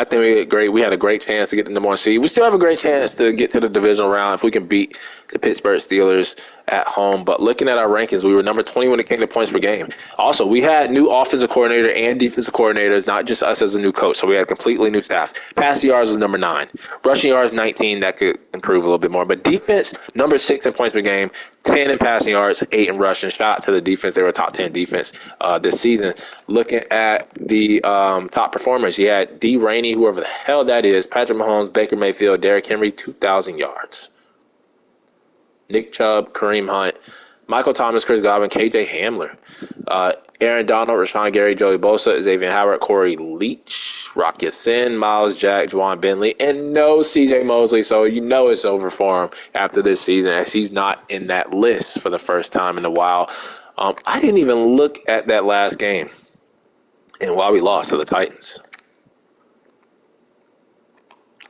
We had a great chance to get the number 1 seed. We still have a great chance to get to the divisional round if we can beat the Pittsburgh Steelers at home. But looking at our rankings, we were number 20 when it came to points per game. Also, we had new offensive coordinator and defensive coordinators, not just us as a new coach. So we had completely new staff. Passing yards was number 9. Rushing yards, 19. That could improve a little bit more. But defense, number 6 in points per game, 10 in passing yards, 8 in rushing. Shout out to the defense. They were a top 10 defense this season. Looking at the top performers, you had D. Rainey, whoever the hell that is, Patrick Mahomes, Baker Mayfield, Derrick Henry, 2,000 yards. Nick Chubb, Kareem Hunt, Michael Thomas, Chris Godwin, KJ Hamler, Aaron Donald, Rashawn Gary, Joey Bosa, Xavier Howard, Corey Leach, Rock Ya-Sin, Miles Jack, Juwan Bentley, and no CJ Mosley. So it's over for him after this season, as he's not in that list for the first time in a while. I didn't even look at that last game and why we lost to the Titans.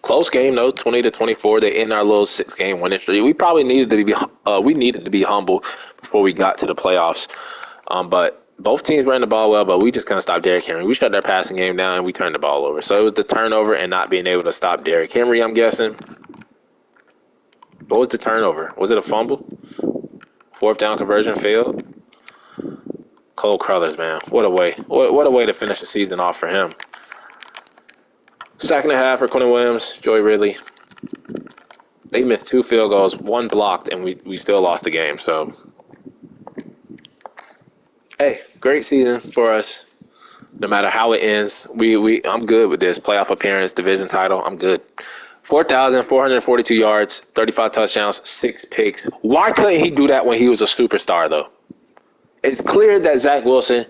Close game though, 20-24. They end our little 6-game winning streak. We probably needed to be humble before we got to the playoffs. But both teams ran the ball well, but we just couldn't stop Derrick Henry. We shut their passing game down and we turned the ball over. So it was the turnover and not being able to stop Derrick Henry, I'm guessing. What was the turnover? Was it a fumble? 4th down conversion failed. Cole Cruthers, man, what a way! What a way to finish the season off for him. Second half for Quentin Williams, Joey Ridley. They missed 2 field goals, 1 blocked, and we still lost the game. So, hey, great season for us. No matter how it ends, I'm good with this playoff appearance, division title. I'm good. 4,442 yards, 35 touchdowns, 6 picks. Why couldn't he do that when he was a superstar, though? It's clear that Zach Wilson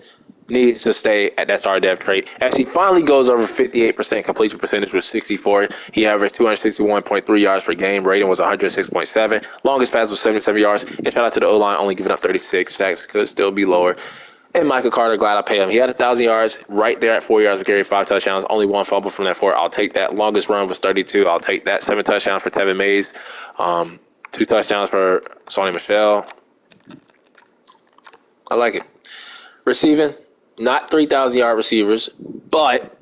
needs to stay at that star depth trait. As he finally goes over 58% completion percentage with 64, he averaged 261.3 yards per game. Rating was 106.7. Longest pass was 77 yards. And shout out to the O-line, only giving up 36. Sacks could still be lower. And Michael Carter, glad I paid him. He had 1,000 yards right there at 4 yards per carry, 5 touchdowns. Only 1 fumble from that 4. I'll take that. Longest run was 32. I'll take that. 7 touchdowns for Tevin Mays. 2 touchdowns for Sony Michel. I like it. Receiving, not 3,000-yard receivers, but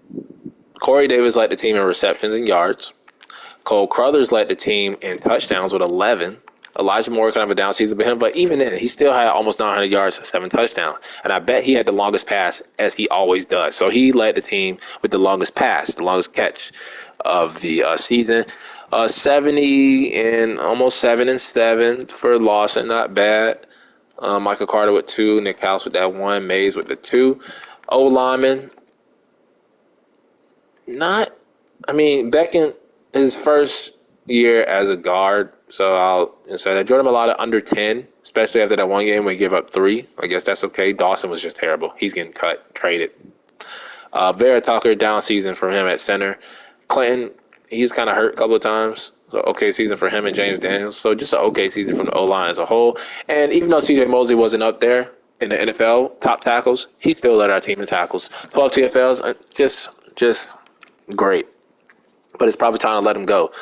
Corey Davis led the team in receptions and yards. Cole Cruthers led the team in touchdowns with 11. Elijah Moore kind of a down season for him, but even then, he still had almost 900 yards, 7 touchdowns. And I bet he had the longest pass, as he always does. So he led the team with the longest pass, the longest catch of the season. 70 and almost 7-7 for Lawson, not bad. Michael Carter with 2, Nick House with that 1, Mays with the 2. O-lineman, Beckham, his first year as a guard, so I'll say that. Jordan Mailata under 10, especially after that one game when he gave up 3. I guess that's okay. Dawson was just terrible. He's getting cut, traded. Vera Tucker, down season for him at center. Clinton, he's kind of hurt a couple of times. So, okay season for him and James Daniels. So, just an okay season from the O-line as a whole. And even though C.J. Mosley wasn't up there in the NFL top tackles, he still led our team in tackles. 12 TFLs, just great. But it's probably time to let him go.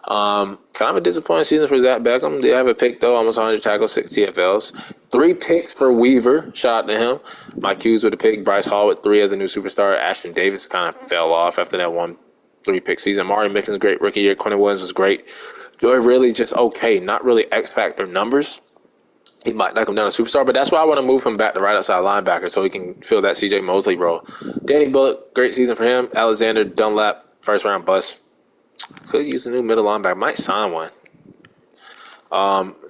Kind of a disappointing season for Zach Beckham. They have a pick, though, almost 100 tackles, 6 TFLs. 3 picks for Weaver. Shout out to him. Mike Hughes with a pick. Bryce Hall with 3 as a new superstar. Ashton Davis kind of fell off after that 3-pick season. Mari Mickens, great rookie year. Quentin Williams was great. Joy really just okay. Not really X-factor numbers. He might not come down a superstar, but that's why I want to move him back to right outside linebacker so he can fill that C.J. Mosley role. Danny Bullock, great season for him. Alexander Dunlap, first-round bust. Could use a new middle linebacker. Might sign one.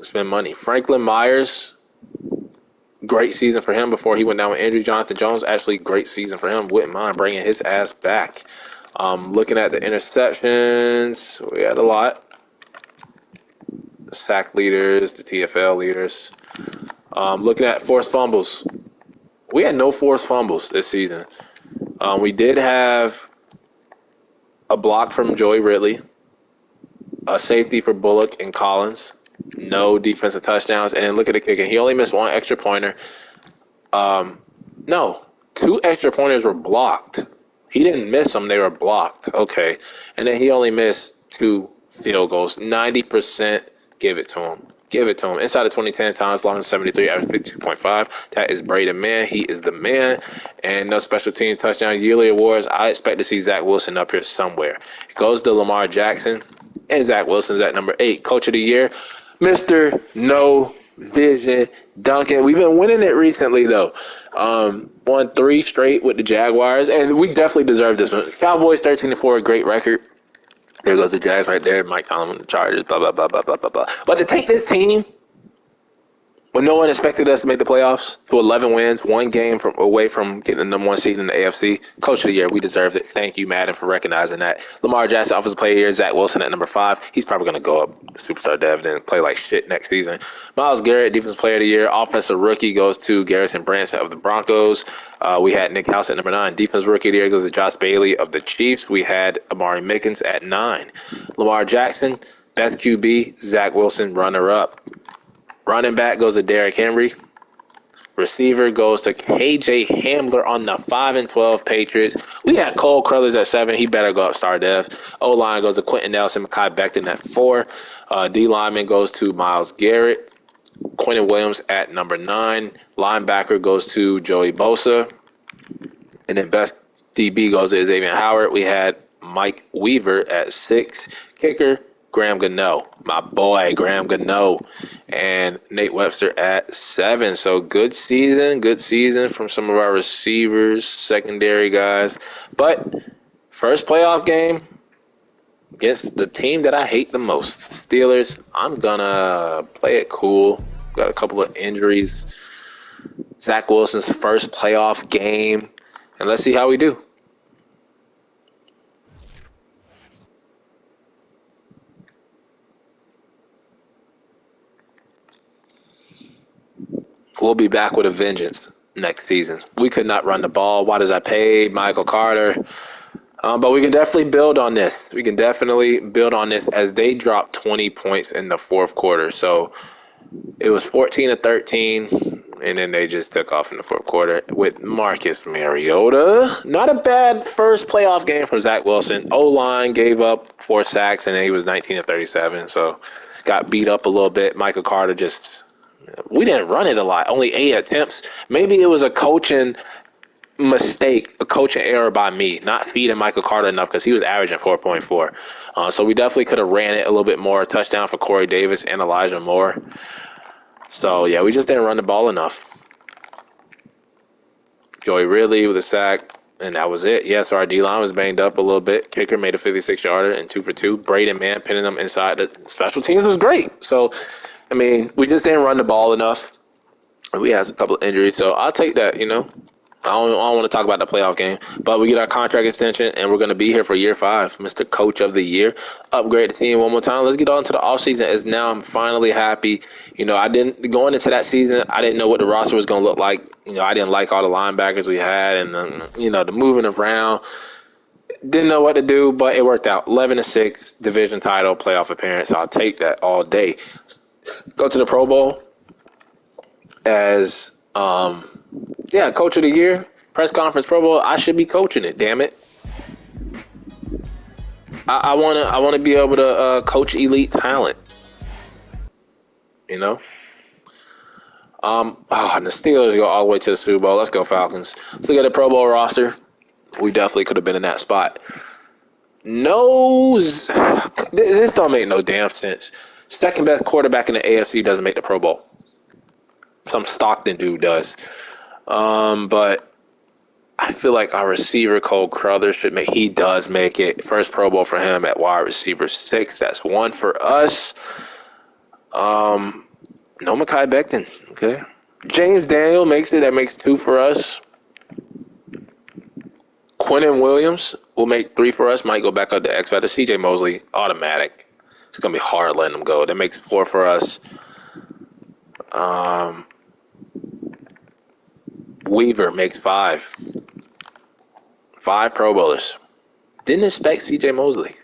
Spend money. Franklin Myers, Great season for him before he went down with injury. Jonathan Jones, actually great season for him. Wouldn't mind bringing his ass back. Looking at the interceptions, we had a lot. Sack leaders, the TFL leaders. Looking at forced fumbles, we had no forced fumbles this season. We did have a block from Joey Ridley, a safety for Bullock and Collins, no defensive touchdowns, and then look at the kicking. He only missed one extra pointer. No, two extra pointers were blocked. He didn't miss them; they were blocked. Okay, and then he only missed two field goals. 90%. Give it to him. Give it to him. Inside of 2010 times, long as 73, average 52.5. That is Braden Man. He is the man. And no special teams touchdown yearly awards. I expect to see Zach Wilson up here somewhere. It goes to Lamar Jackson. And Zach Wilson's at number 8. Coach of the year, Mr. No Vision Duncan. We've been winning it recently, though. Won 3 straight with the Jaguars. And we definitely deserve this one. Cowboys 13-4, a great record. There goes the Jags right there. Mike Tomlin, the Chargers, blah, blah, blah, blah, blah, blah, blah. But to take this team when no one expected us to make the playoffs to 11 wins, one game away from getting the number 1 seed in the AFC, Coach of the Year, we deserved it. Thank you, Madden, for recognizing that. Lamar Jackson, Offensive Player of the Year. Zach Wilson at number 5. He's probably going to go up Superstar Dev and play like shit next season. Myles Garrett, Defensive Player of the Year. Offensive Rookie goes to Garrison Branson of the Broncos. We had Nick House at number 9. Defensive Rookie of the Year goes to Josh Bailey of the Chiefs. We had Amari Mickens at 9. Lamar Jackson, best QB. Zach Wilson, runner-up. Running back goes to Derrick Henry. Receiver goes to KJ Hamler on the 5-12 Patriots. We had Cole Crothers at 7. He better go up star dev. O-line goes to Quentin Nelson, Mekhi Becton at 4. D lineman goes to Myles Garrett. Quentin Williams at number 9. Linebacker goes to Joey Bosa. And then best DB goes to Xavier Howard. We had Mike Weaver at 6. Kicker, Graham Gano, my boy, Graham Gano, and Nate Webster at 7. So good season from some of our receivers, secondary guys. But first playoff game against the team that I hate the most, Steelers. I'm going to play it cool. Got a couple of injuries. Zach Wilson's first playoff game. And let's see how we do. We'll be back with a vengeance next season. We could not run the ball. Why did I pay Michael Carter? But we can definitely build on this. We can definitely build on this as they dropped 20 points in the fourth quarter. So it was 14-13, and then they just took off in the fourth quarter with Marcus Mariota. Not a bad first playoff game from Zach Wilson. O-line gave up 4 sacks, and then he was 19-37, so got beat up a little bit. Michael Carter we didn't run it a lot, only 8 attempts. Maybe it was a coaching mistake, a coaching error by me, not feeding Michael Carter enough because he was averaging 4.4. So we definitely could have ran it a little bit more. Touchdown for Corey Davis and Elijah Moore. So, yeah, we just didn't run the ball enough. Joey Ridley with a sack, and that was it. Yeah, so our D-line was banged up a little bit. Kicker made a 56-yarder and 2 for 2. Braden Mann pinning them inside. The special teams was great. So, I mean, we just didn't run the ball enough. We had a couple of injuries, so I'll take that, I don't want to talk about the playoff game, but we get our contract extension, and we're going to be here for year 5. Mr. Coach of the Year. Upgrade the team one more time. Let's get on to the offseason, as now I'm finally happy. Going into that season, I didn't know what the roster was going to look like. I didn't like all the linebackers we had and, the moving around. Didn't know what to do, but it worked out. 11-6, division title, playoff appearance. I'll take that all day. Go to the Pro Bowl as, Coach of the Year, press conference Pro Bowl. I should be coaching it, damn it. I wanna be able to coach elite talent. And the Steelers go all the way to the Super Bowl. Let's go Falcons. Let's look at the Pro Bowl roster. We definitely could have been in that spot. This don't make no damn sense. Second best quarterback in the AFC doesn't make the Pro Bowl. Some Stockton dude does. But I feel like our receiver, Cole Crothers, he does make it. First Pro Bowl for him at wide receiver 6. That's 1 for us. No Mekhi Becton, okay? James Daniel makes it. That makes 2 for us. Quentin Williams will make 3 for us. Might go back up to X Factor. CJ Mosley, automatic. It's going to be hard letting him go. That makes 4 for us. Weaver makes 5. 5 Pro Bowlers. Didn't expect CJ Mosley.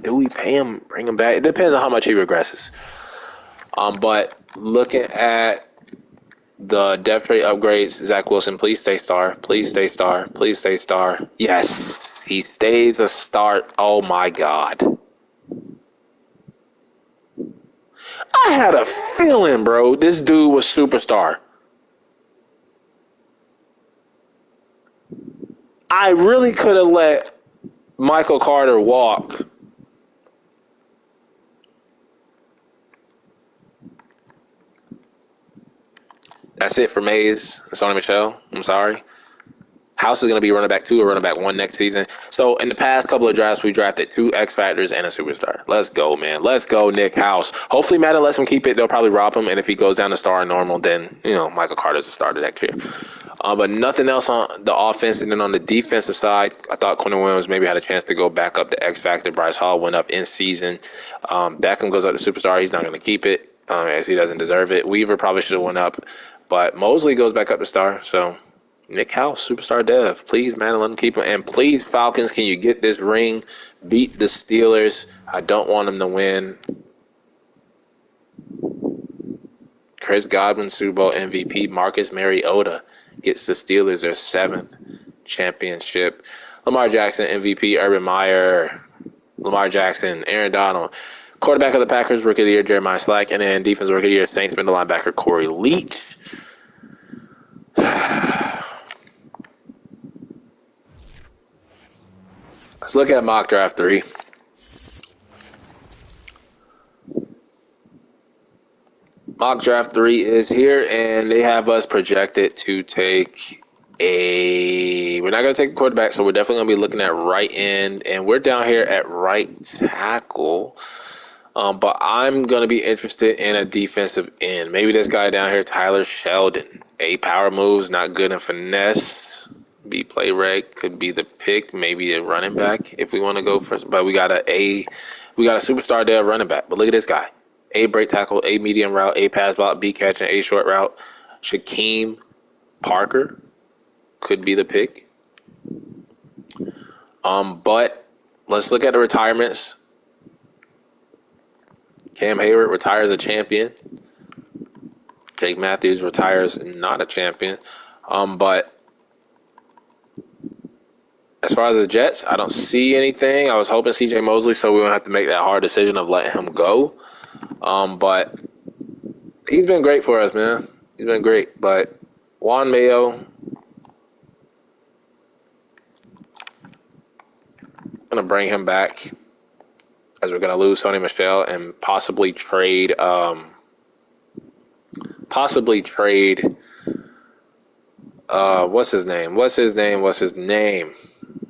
Do we pay him, bring him back? It depends on how much he regresses. But looking at the depth rate upgrades, Zach Wilson, please stay star. Please stay star. Please stay star. Yes, he stays a start. Oh, my God. I had a feeling, bro, this dude was superstar. I really could have let Michael Carter walk. That's it for Mays and Sony Michel. I'm sorry. House is going to be running back 2 or running back 1 next season. So in the past couple of drafts, we drafted 2 X Factors and a superstar. Let's go, man. Let's go, Nick House. Hopefully Madden lets him keep it. They'll probably rob him. And if he goes down to star and normal, then, Michael Carter's a starter next year. But nothing else on the offense. And then on the defensive side, I thought Quentin Williams maybe had a chance to go back up to X Factor. Bryce Hall went up in season. Beckham goes up to superstar. He's not going to keep it as he doesn't deserve it. Weaver probably should have went up. But Mosley goes back up to star. So Nick House, superstar dev. Please, man, let him keep him. And please, Falcons, can you get this ring? Beat the Steelers. I don't want them to win. Chris Godwin, Super Bowl MVP. Marcus Mariota gets the Steelers their 7th championship. Lamar Jackson, MVP. Urban Meyer. Lamar Jackson. Aaron Donald. Quarterback of the Packers, Rookie of the Year, Jeremiah Slack. And then Defensive Rookie of the Year, Saints middle linebacker, Corey Leach. Let's look at mock draft 3. Mock draft 3 is here, and they have us projected to take we're not going to take a quarterback, so we're definitely going to be looking at right end, and we're down here at right tackle. But I'm going to be interested in a defensive end. Maybe this guy down here, Tyler Sheldon. A power moves, not good in finesse. B play reg could be the pick, maybe a running back if we want to go for. But we got a superstar there running back. But look at this guy: A break tackle, A medium route, A pass block, B catch, and A short route. Shaquem Parker could be the pick. But let's look at the retirements. Cam Hayward retires a champion. Jake Matthews retires not a champion. But as far as the Jets, I don't see anything. I was hoping CJ Mosley, so we won't have to make that hard decision of letting him go. But he's been great for us, man. He's been great. But Juan Mayo, I'm going to bring him back as we're going to lose Sony Michel and possibly trade what's his name?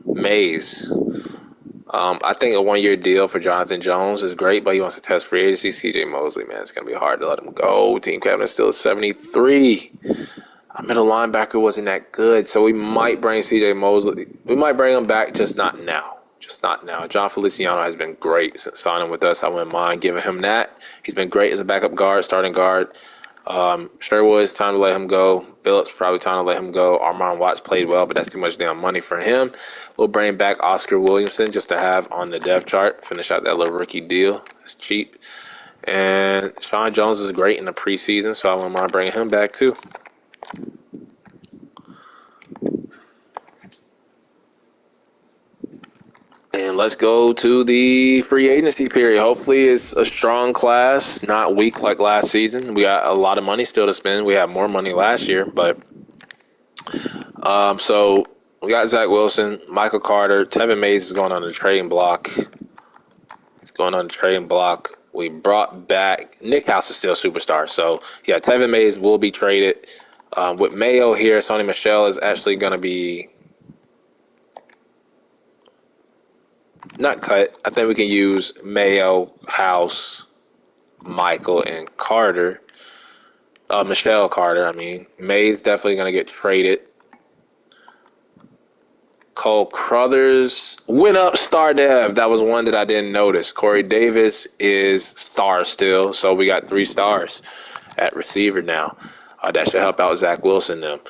Mays. I think a 1-year deal for Jonathan Jones is great, but he wants to test free agency. CJ Mosley, man, it's going to be hard to let him go. Team captain is still at 73. Our middle linebacker wasn't that good, so we might bring CJ Mosley. We might bring him back, just not now. John Feliciano has been great since signing with us. I wouldn't mind giving him that. He's been great as a backup guard, starting guard. Sherwood's time to let him go. Phillips probably time to let him go. Armon Watts played well, but that's too much damn money for him. We'll bring back Oscar Williamson just to have on the depth chart. Finish out that little rookie deal. It's cheap. And Sean Jones is great in the preseason, so I wouldn't mind bringing him back too. And let's go to the free agency period. Hopefully it's a strong class, not weak like last season. We got a lot of money still to spend. We had more money last year, but so we got Zach Wilson, Michael Carter, Tevin Mays is going on the trading block. We brought back Nick House is still a superstar. So yeah, Tevin Mays will be traded. With Mayo here, Sony Michel is actually going to be not cut. I think we can use Mayo, House, Michael, and Carter. Michelle Carter. I mean, May's definitely going to get traded. Cole Crothers went up star dev. That was one that I didn't notice. Corey Davis is star still, so we got 3 stars at receiver now. That should help out Zach Wilson them.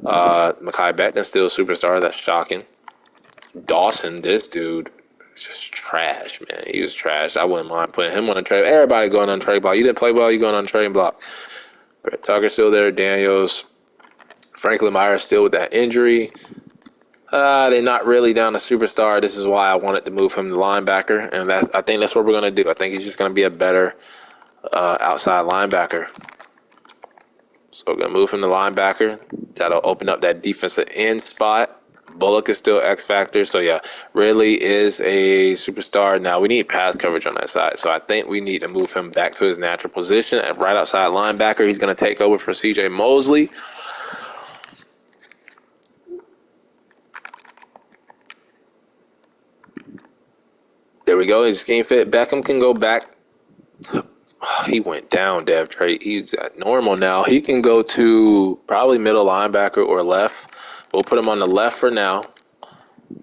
Mekhi Becton still a superstar. That's shocking. Dawson, this dude, is just trash, man. He was trash. I wouldn't mind putting him on a trade. Everybody going on a trade block. You didn't play well, you going on a trading block. Brett Tucker still there. Daniels. Franklin Myers still with that injury. They're not really down a superstar. This is why I wanted to move him to linebacker, and I think that's what we're going to do. I think he's just going to be a better outside linebacker. So we're going to move him to linebacker. That'll open up that defensive end spot. Bullock is still X factor. So, yeah, Ridley is a superstar. Now, we need pass coverage on that side. So I think we need to move him back to his natural position at right outside linebacker. He's going to take over for C.J. Mosley. There we go. His game fit. Beckham can go back. He went down, Dev Trade. He's at normal now. He can go to probably middle linebacker or left. We'll put him on the left for now.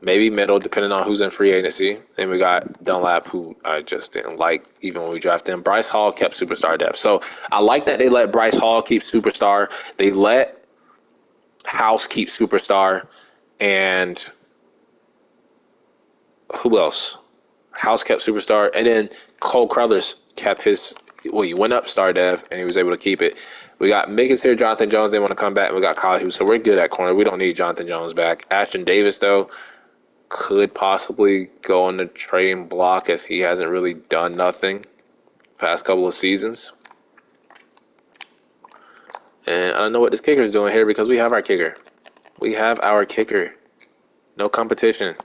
Maybe middle, depending on who's in free agency. Then we got Dunlap, who I just didn't like even when we drafted him. Bryce Hall kept superstar depth. So I like that they let Bryce Hall keep superstar. They let House keep superstar. And who else? House kept superstar. And then Cole Crothers kept his, well, he went up star dev and he was able to keep it. We got Mickens here, Jonathan Jones. They want to come back. And we got Kyle Hughes. So we're good at corner. We don't need Jonathan Jones back. Ashton Davis, though, could possibly go on the trading block as he hasn't really done nothing past couple of seasons. And I don't know what this kicker is doing here because we have our kicker. We have our kicker. No competition.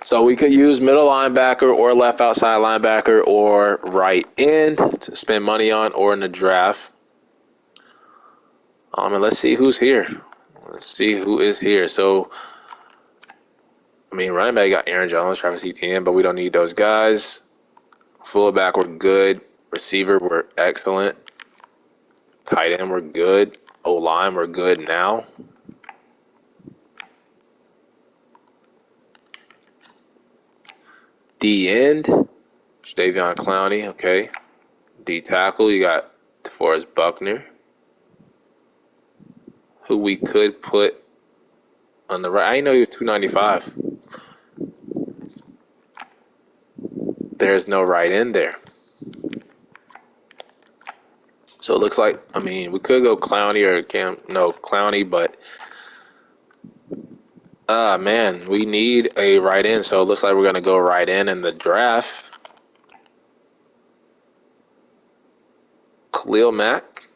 So we could use middle linebacker or left outside linebacker or right end to spend money on or in the draft. And let's see who's here. Let's see who is here. So, I mean, running back got Aaron Jones, Travis Etienne, but we don't need those guys. Fullback, we're good. Receiver, we're excellent. Tight end, we're good. O-line, we're good now. D end, Davion Clowney, okay. D tackle, you got DeForest Buckner, who we could put on the right. I didn't know he was 295. There's no right end there. So it looks like, I mean, we could go Clowney or Clowney, but man, we need a right end. So it looks like we're going to go right in the draft. Khalil Mack.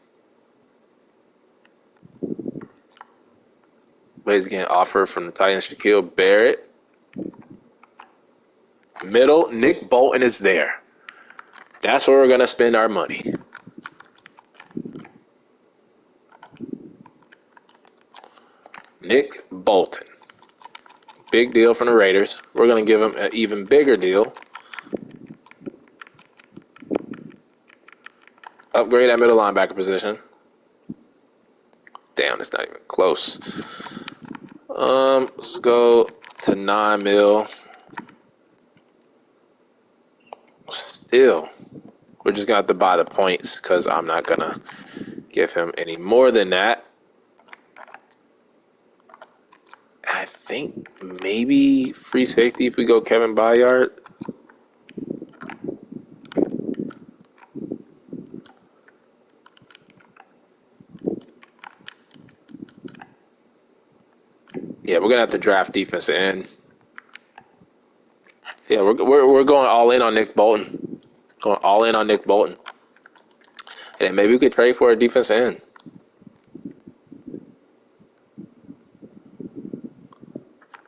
But he's getting offered from the Titans. Shaquille Barrett. Middle, Nick Bolton is there. That's where we're going to spend our money. Nick Bolton. Big deal from the Raiders. We're going to give him an even bigger deal. Upgrade at middle linebacker position. Damn, it's not even close. Let's go to 9 mil. Still, we're just going to have to buy the points because I'm not going to give him any more than that. I think maybe free safety if we go Kevin Byard. Yeah, we're going to have to draft defensive end. Yeah, we're going all in on Nick Bolton. Going all in on Nick Bolton. And maybe we could trade for a defensive end.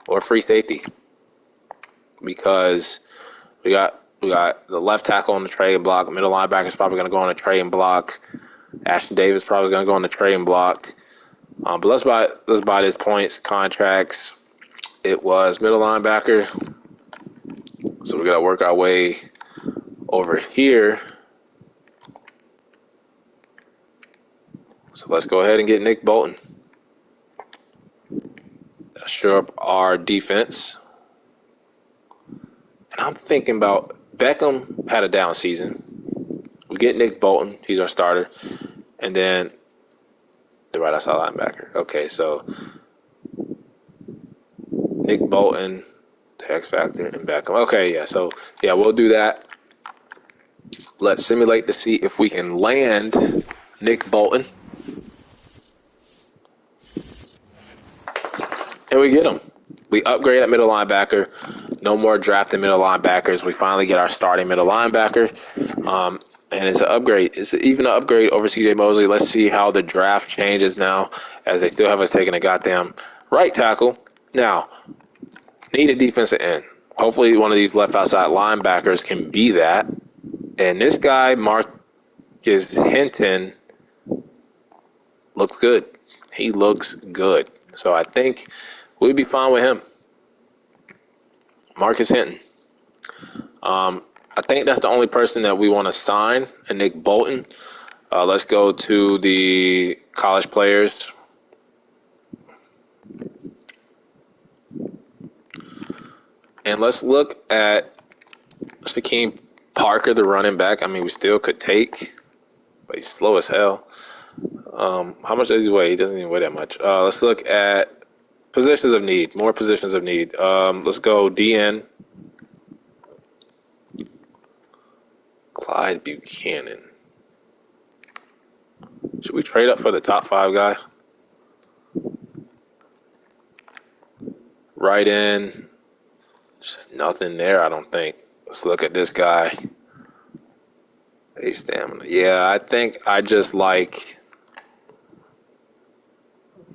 Or free safety. Because we got the left tackle on the trading block. Middle linebacker is probably going to go on the trading block. Ashton Davis probably going to go on the trading block. But let's buy his points, contracts. It was middle linebacker. So we got to work our way over here. So let's go ahead and get Nick Bolton. Shore up our defense. And I'm thinking about Beckham had a down season. We get Nick Bolton. He's our starter. And then the right outside linebacker. Okay, so Nick Bolton, the X Factor, and Beckham. Okay, yeah. So, yeah, we'll do that. Let's simulate to see if we can land Nick Bolton. And we get him. We upgrade at middle linebacker. No more drafting middle linebackers. We finally get our starting middle linebacker. And it's an upgrade. It's even an upgrade over C.J. Mosley. Let's see how the draft changes now, as they still have us taking a goddamn right tackle. Now, need a defensive end. Hopefully one of these left outside linebackers can be that. And this guy, Marcus Hinton, looks good. He looks good. So I think we'd be fine with him. Marcus Hinton. I think that's the only person that we want to sign, and Nick Bolton. Let's go to the college players. And let's look at Shaquem Parker, the running back. I mean, we still could take, but he's slow as hell. How much does he weigh? He doesn't even weigh that much. Let's look at positions of need. More positions of need. Let's go DN. Clyde Buchanan. Should we trade up for the top 5 guy? Right in. There's just nothing there, I don't think. Let's look at this guy. A stamina. Yeah, I think I just like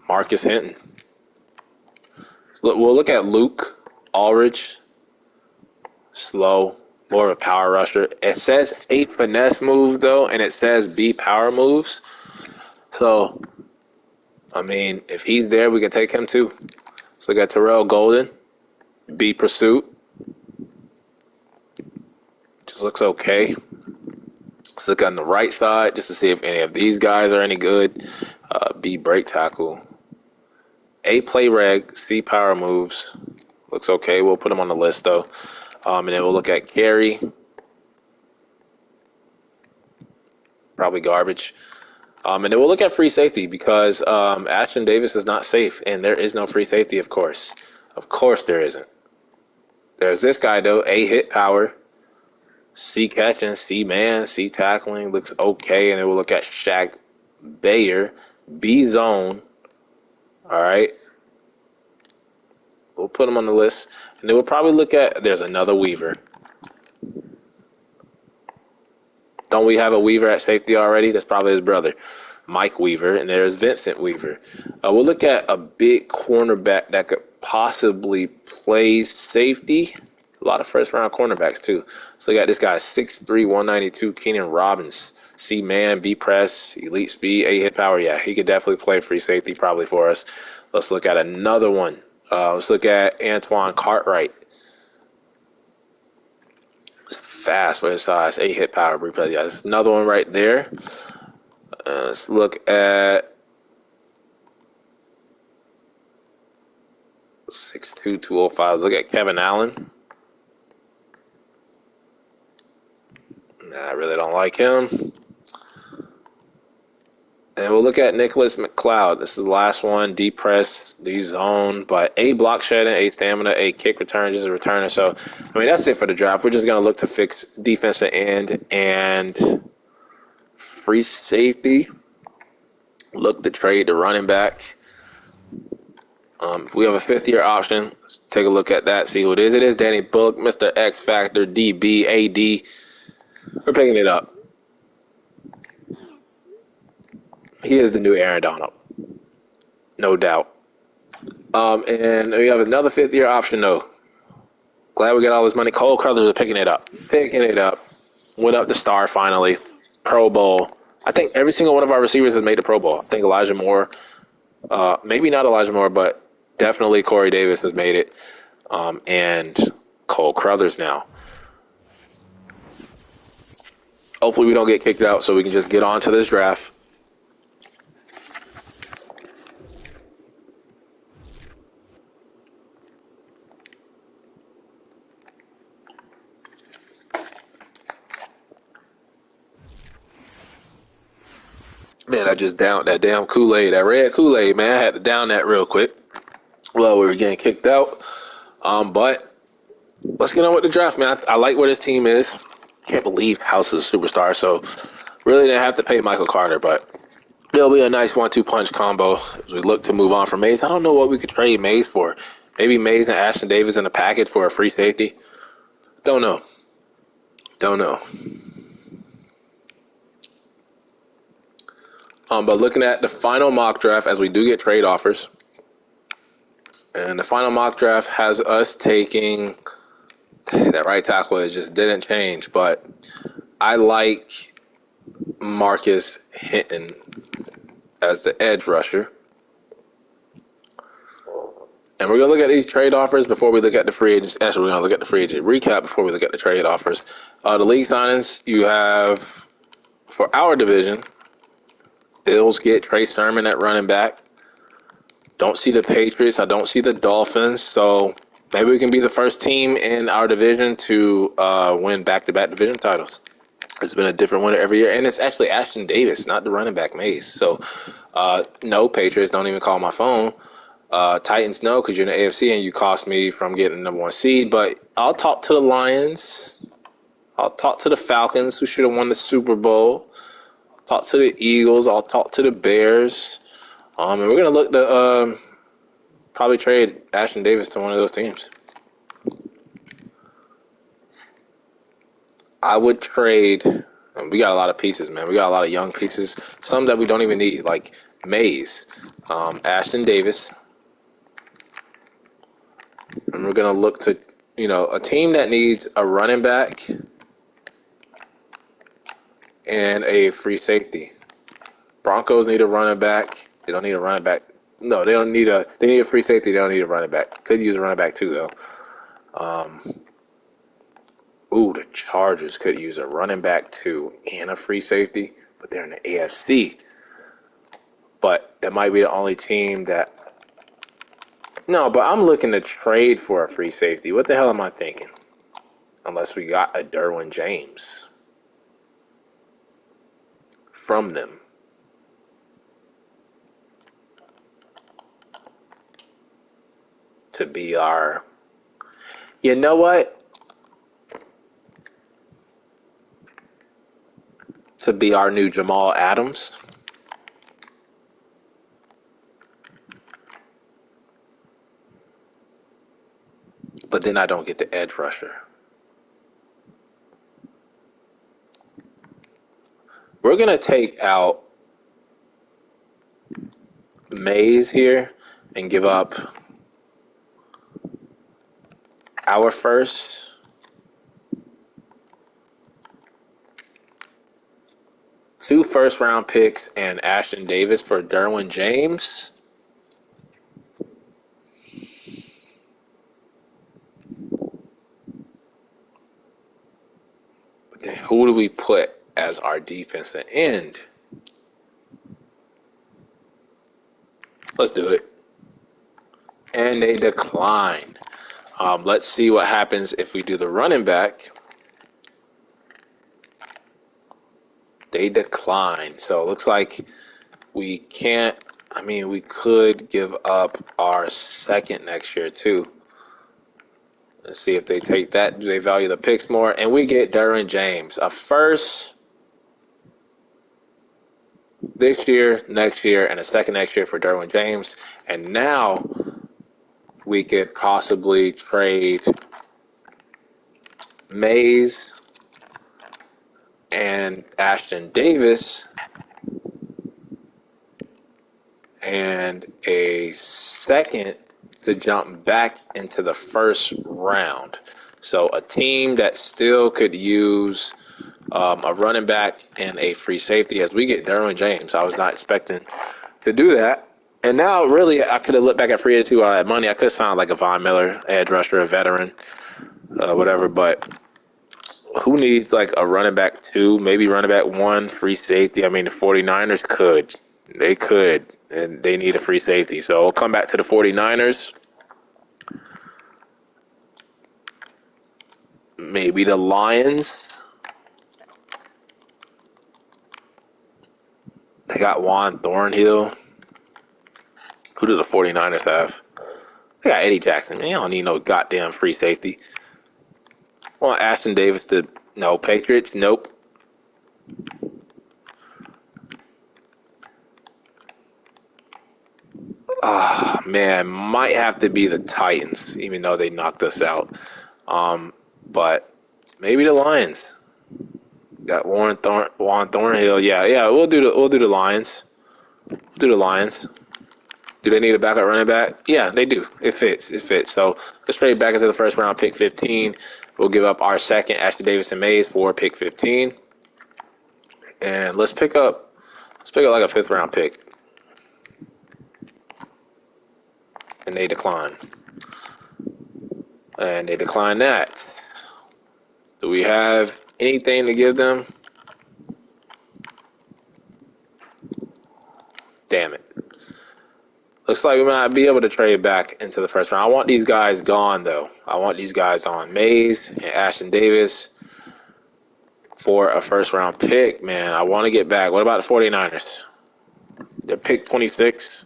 Marcus Hinton. We'll look at Luke Ulrich. Slow. More of a power rusher. It says 8 finesse moves, though, and it says B power moves. So, I mean, if he's there, we can take him, too. Let's look at Terrell Golden. B pursuit. Just looks okay. Let's look on the right side just to see if any of these guys are any good. B break tackle. A play reg. C power moves. Looks okay. We'll put him on the list, though. And then we'll look at carry. Probably garbage. And then we'll look at free safety because Ashton Davis is not safe. And there is no free safety, of course. Of course there isn't. There's this guy, though. A hit power. C catching. C man. C tackling. Looks okay. And then we'll look at Shaq Bayer. B zone. All right. We'll put him on the list. And then we'll probably look at, there's another Weaver. Don't we have a Weaver at safety already? That's probably his brother, Mike Weaver. And there's Vincent Weaver. We'll look at a big cornerback that could possibly play safety. A lot of first-round cornerbacks, too. So we got this guy, 6'3", 192, Keenan Robbins. C-man, B-press, elite speed, A-hit power. Yeah, he could definitely play free safety probably for us. Let's look at another one. Let's look at Antoine Cartwright. It's fast for his size. 8-hit power. Replay. Yeah, there's another one right there. Let's look at 6'2", 205. Let's look at Kevin Allen. Nah, I really don't like him. And we'll look at Nicholas McLeod. This is the last one. D press, D zone, but A block shedding, A stamina, A kick return, just a returner. So, I mean, that's it for the draft. We're just going to look to fix defensive end and free safety. Look to trade the running back. If we have a 5th-year option, let's take a look at that, see who it is. It is Danny Bullock, Mr. X Factor, DB, AD. We're picking it up. He is the new Aaron Donald, no doubt. And we have another 5th-year option, though. Glad we got all this money. Cole Crothers are picking it up. Went up to star finally. Pro Bowl. I think every single one of our receivers has made the Pro Bowl. I think Elijah Moore, maybe not Elijah Moore, but definitely Corey Davis has made it. And Cole Crothers now. Hopefully we don't get kicked out so we can just get on to this draft. Man, I just downed that damn Kool-Aid, that red Kool-Aid, man. I had to down that real quick. Well, we were getting kicked out. But let's get on with the draft, man. I like where this team is. Can't believe House is a superstar, so really didn't have to pay Michael Carter, but it'll be a nice 1-2 punch combo as we look to move on from Mays. I don't know what we could trade Mays for. Maybe Mays and Ashton Davis in a package for a free safety. Don't know. Don't know. But looking at the final mock draft, as we do get trade offers, and the final mock draft has us taking that right tackle. It just didn't change, but I like Marcus Hinton as the edge rusher. And we're going to look at these trade offers before we look at the free agents. Actually, we're going to look at the free agent recap before we look at the trade offers. The league signings you have for our division, Bills get Trey Sermon at running back. Don't see the Patriots. I don't see the Dolphins. So maybe we can be the first team in our division to win back-to-back division titles. It's been a different winner every year. And it's actually Ashton Davis, not the running back Mace. So, no, Patriots, don't even call my phone. Titans, no, because you're in the AFC and you cost me from getting the number 1 seed. But I'll talk to the Lions. I'll talk to the Falcons, who should have won the Super Bowl. I'll talk to the Eagles. I'll talk to the Bears. And we're going to look to probably trade Ashton Davis to one of those teams. I would trade. We got a lot of pieces, man. We got a lot of young pieces. Some that we don't even need, like Mays, Ashton Davis. And we're going to look to, a team that needs a running back and a free safety. Broncos need a running back. They don't need a running back. No, they don't need they need a free safety. They don't need a running back. Could use a running back too, though. The Chargers could use a running back too and a free safety, but they're in the AFC. But it might be the only team that. No, but I'm looking to trade for a free safety. What the hell am I thinking? Unless we got a Derwin James from them. To be our. You know what? To be our new Jamal Adams. But then I don't get the edge rusher. We're going to take out Mays here and give up our first. Two first-round picks and Ashton Davis for Derwin James. But then who do we put as our defensive end? Let's do it. And they decline. Let's see what happens if we do the running back. They decline. So it looks like we can't. We could give up our second next year, too. Let's see if they take that. Do they value the picks more? And we get Derwin James. A first this year, next year, and a second next year for Derwin James. And now we could possibly trade Mays and Ashton Davis and a second to jump back into the first round. So a team that still could use a running back and a free safety as we get Derwin James. I was not expecting to do that. And now, really, I could have looked back at free agency while I had money. I could have signed like a Von Miller, edge rusher, a veteran, whatever. But who needs like a running back 2, maybe running back 1, free safety? The 49ers could. They could. And they need a free safety. So we'll come back to the 49ers. Maybe the Lions. They got Juan Thornhill. Who do the 49ers have? They got Eddie Jackson. Man, you don't need no goddamn free safety. Want Ashton Davis to no Patriots? Nope. Ah, man, might have to be the Titans, even though they knocked us out. But maybe the Lions. Got Juan Thornhill. Yeah, we'll do the Lions. We'll do the Lions. Do they need a backup running back? Yeah, they do. It fits. It fits. So let's trade back into the first round, pick 15. We'll give up our second, Ashton Davis and Mays, for pick 15. And let's pick up like a fifth round pick. And they decline. And they decline that. Do we have anything to give them? Damn it. Looks like we might not be able to trade back into the first round. I want these guys gone, though. I want these guys on. Mays and Ashton Davis for a first-round pick. Man, I want to get back. What about the 49ers? They're pick 26.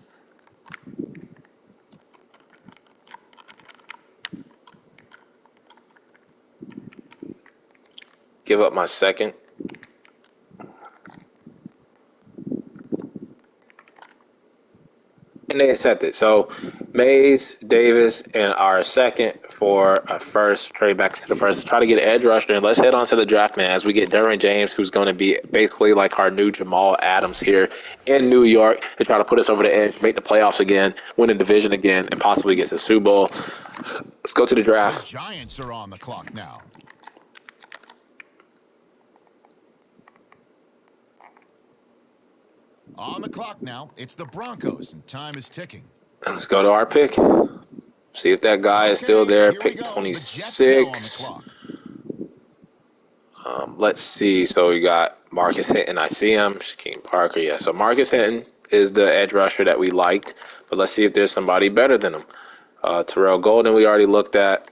Give up my second. And they accept it. So Mays, Davis, and our second for a first, trade back to the first. Try to get an edge rusher. And let's head on to the draft, man, as we get Derwin James, who's going to be basically like our new Jamal Adams here in New York, to try to put us over the edge, make the playoffs again, win the division again, and possibly get to the Super Bowl. Let's go to the draft. The Giants are on the clock now. On the clock now, it's the Broncos, and time is ticking. Let's go to our pick. See if that guy is still there. Pick 26. Let's see. So we got Marcus Hinton. I see him. Shaquem Parker. Yeah. So Marcus Hinton is the edge rusher that we liked. But let's see if there's somebody better than him. Terrell Golden we already looked at.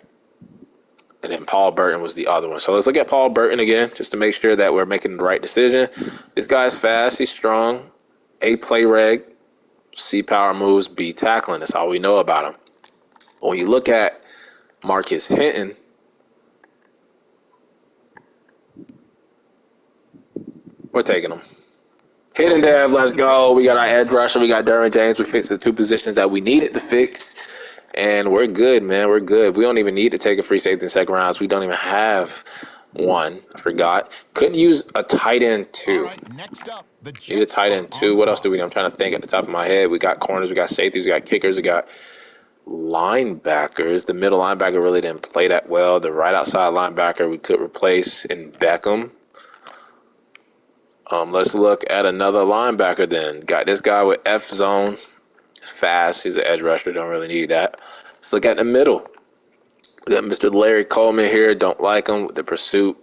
And then Paul Burton was the other one. So let's look at Paul Burton again, just to make sure that we're making the right decision. This guy's fast. He's strong. A, play reg. C, power moves. B, tackling. That's all we know about him. When you look at Marcus Hinton, we're taking him. Hidden Dev, let's go. We got our edge rusher. We got Derwin James. We fixed the two positions that we needed to fix. And we're good, man. We're good. We don't even need to take a free safety in the second rounds. We don't even have one. I forgot. Could use a tight end, too. Right, next up, the Jets need a tight end, too. What else do we need? I'm trying to think at the top of my head. We got corners. We got safeties. We got kickers. We got linebackers. The middle linebacker really didn't play that well. The right outside linebacker we could replace in Beckham. Let's look at another linebacker then. Got this guy with F zone. Fast. He's an edge rusher. Don't really need that. Let's look at the middle. We got Mr. Larry Coleman here. Don't like him with the pursuit.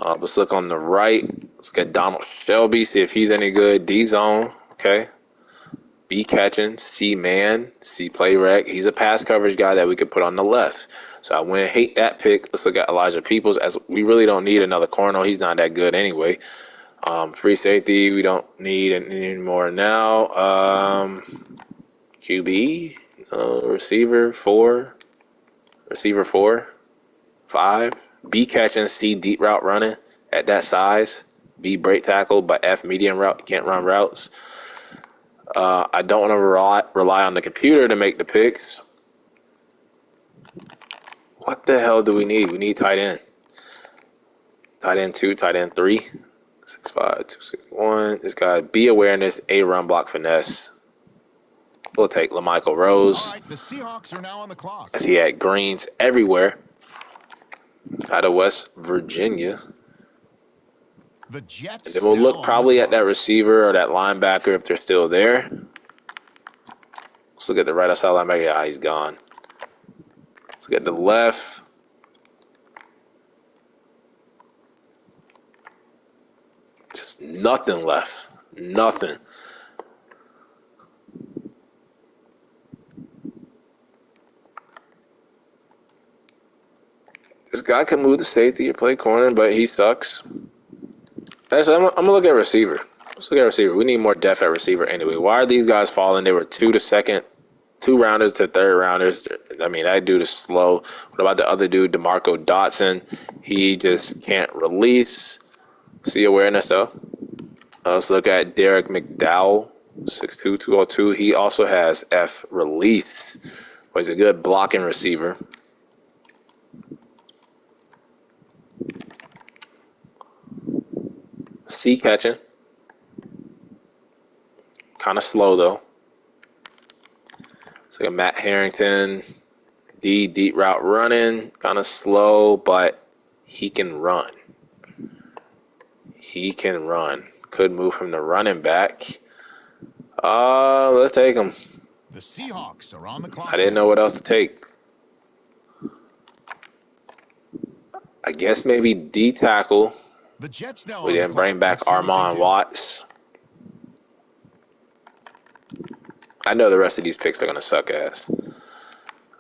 Let's look on the right. Let's get Donald Shelby. See if he's any good. D zone. Okay. B catching. C man. C play rec. He's a pass coverage guy that we could put on the left. So I wouldn't hate that pick. Let's look at Elijah Peoples, as we really don't need another corner. He's not that good anyway. Free safety, we don't need any more now. QB, receiver 4, 5. B catching, C deep route running at that size. B break tackle, but F medium route. You can't run routes. I don't want to rely on the computer to make the picks. What the hell do we need? We need tight end. Tight end 2, tight end 3. 6'5", 261. This guy, B awareness, A run block finesse. We'll take LaMichael Rose. All right, the Seahawks are now on the clock. As he had greens everywhere. Out of West Virginia. The Jets. And then we'll look probably at that receiver or that linebacker if they're still there. Let's look at the right outside linebacker. Yeah, he's gone. Let's look at the left. Just nothing left. Nothing. This guy can move the safety or play corner, but he sucks. Actually, I'm going to look at receiver. Let's look at receiver. We need more depth at receiver anyway. Why are these guys falling? They were 2 rounders to third rounders. I mean, that dude is slow. What about the other dude, DeMarco Dotson? He just can't release. See awareness though. Let's look at Derek McDowell, 6'2", 202. He also has F release. Well, he's a good blocking receiver. C catching. Kind of slow though. It's like a Matt Harrington. D deep route running. Kind of slow, but he can run. He can run. Could move from the running back. Let's take him. The Seahawks are on the clock. I didn't know what else to take. I guess maybe D tackle. The Jets now We didn't bring back Armand Watts. I know the rest of these picks are gonna suck ass.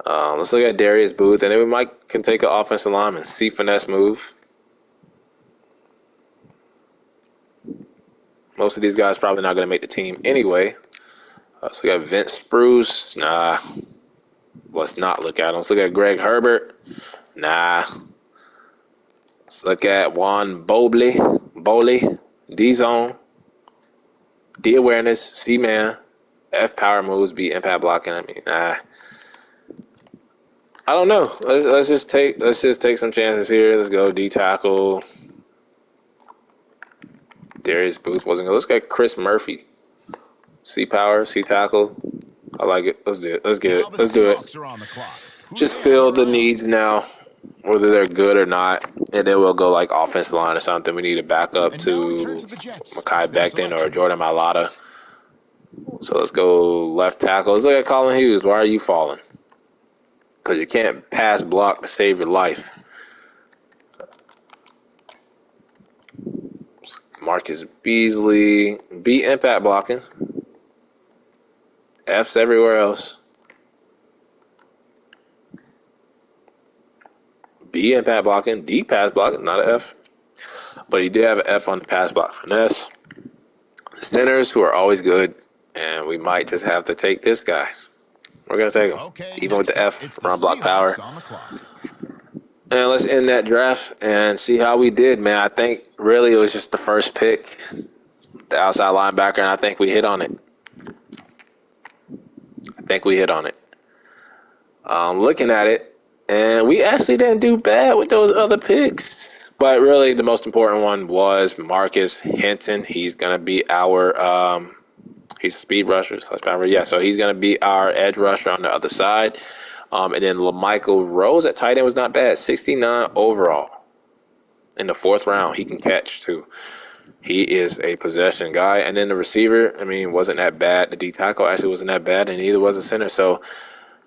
Let's look at Darius Booth, and then we can take an offensive lineman. C finesse move. Most of these guys probably not gonna make the team anyway. Let's look at Vince Spruce. Nah. Let's not look at him. Let's look at Greg Herbert. Nah. Let's look at Juan Boley, D-zone, D awareness, C-man, F power moves, B impact blocking. I mean, nah. I don't know. Let's just take some chances here. Let's go D tackle. Darius Booth wasn't good. Let's get Chris Murphy. C power, C tackle. I like it. Let's do it. Let's get it. Let's do it. Just fill the needs now, whether they're good or not, and then we'll go like offensive line or something. We need a backup to Mekhi Becton or Jordan Mailata. So let's go left tackle. Let's look at Colin Hughes. Why are you falling? Because you can't pass block to save your life. Marcus Beasley. B impact blocking. F's everywhere else. B impact blocking. D pass blocking, not an F. But he did have an F on the pass block finesse. Centers who are always good. And we might just have to take this guy. We're going to take him. Okay, even with the F, run block Seahawks power. And let's end that draft and see how we did, man. I think really it was just the first pick, the outside linebacker, and I think we hit on it. Looking at it, and we actually didn't do bad with those other picks. But really, the most important one was Marcus Hinton. He's going to be our he's a speed rusher. So he's going to be our edge rusher on the other side. And then LaMichael Rose at tight end was not bad. 69 overall in the 4th round. He can catch, too. He is a possession guy. And then the receiver, I mean, wasn't that bad. The D tackle actually wasn't that bad, and neither was the center. So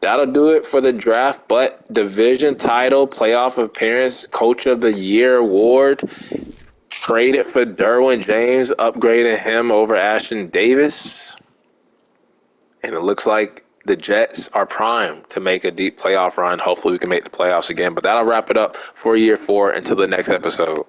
that'll do it for the draft. But division title, playoff appearance, coach of the year award, traded for Derwin James, upgrading him over Ashton Davis. And it looks like the Jets are primed to make a deep playoff run. Hopefully we can make the playoffs again. But that'll wrap it up for year 4 until the next episode.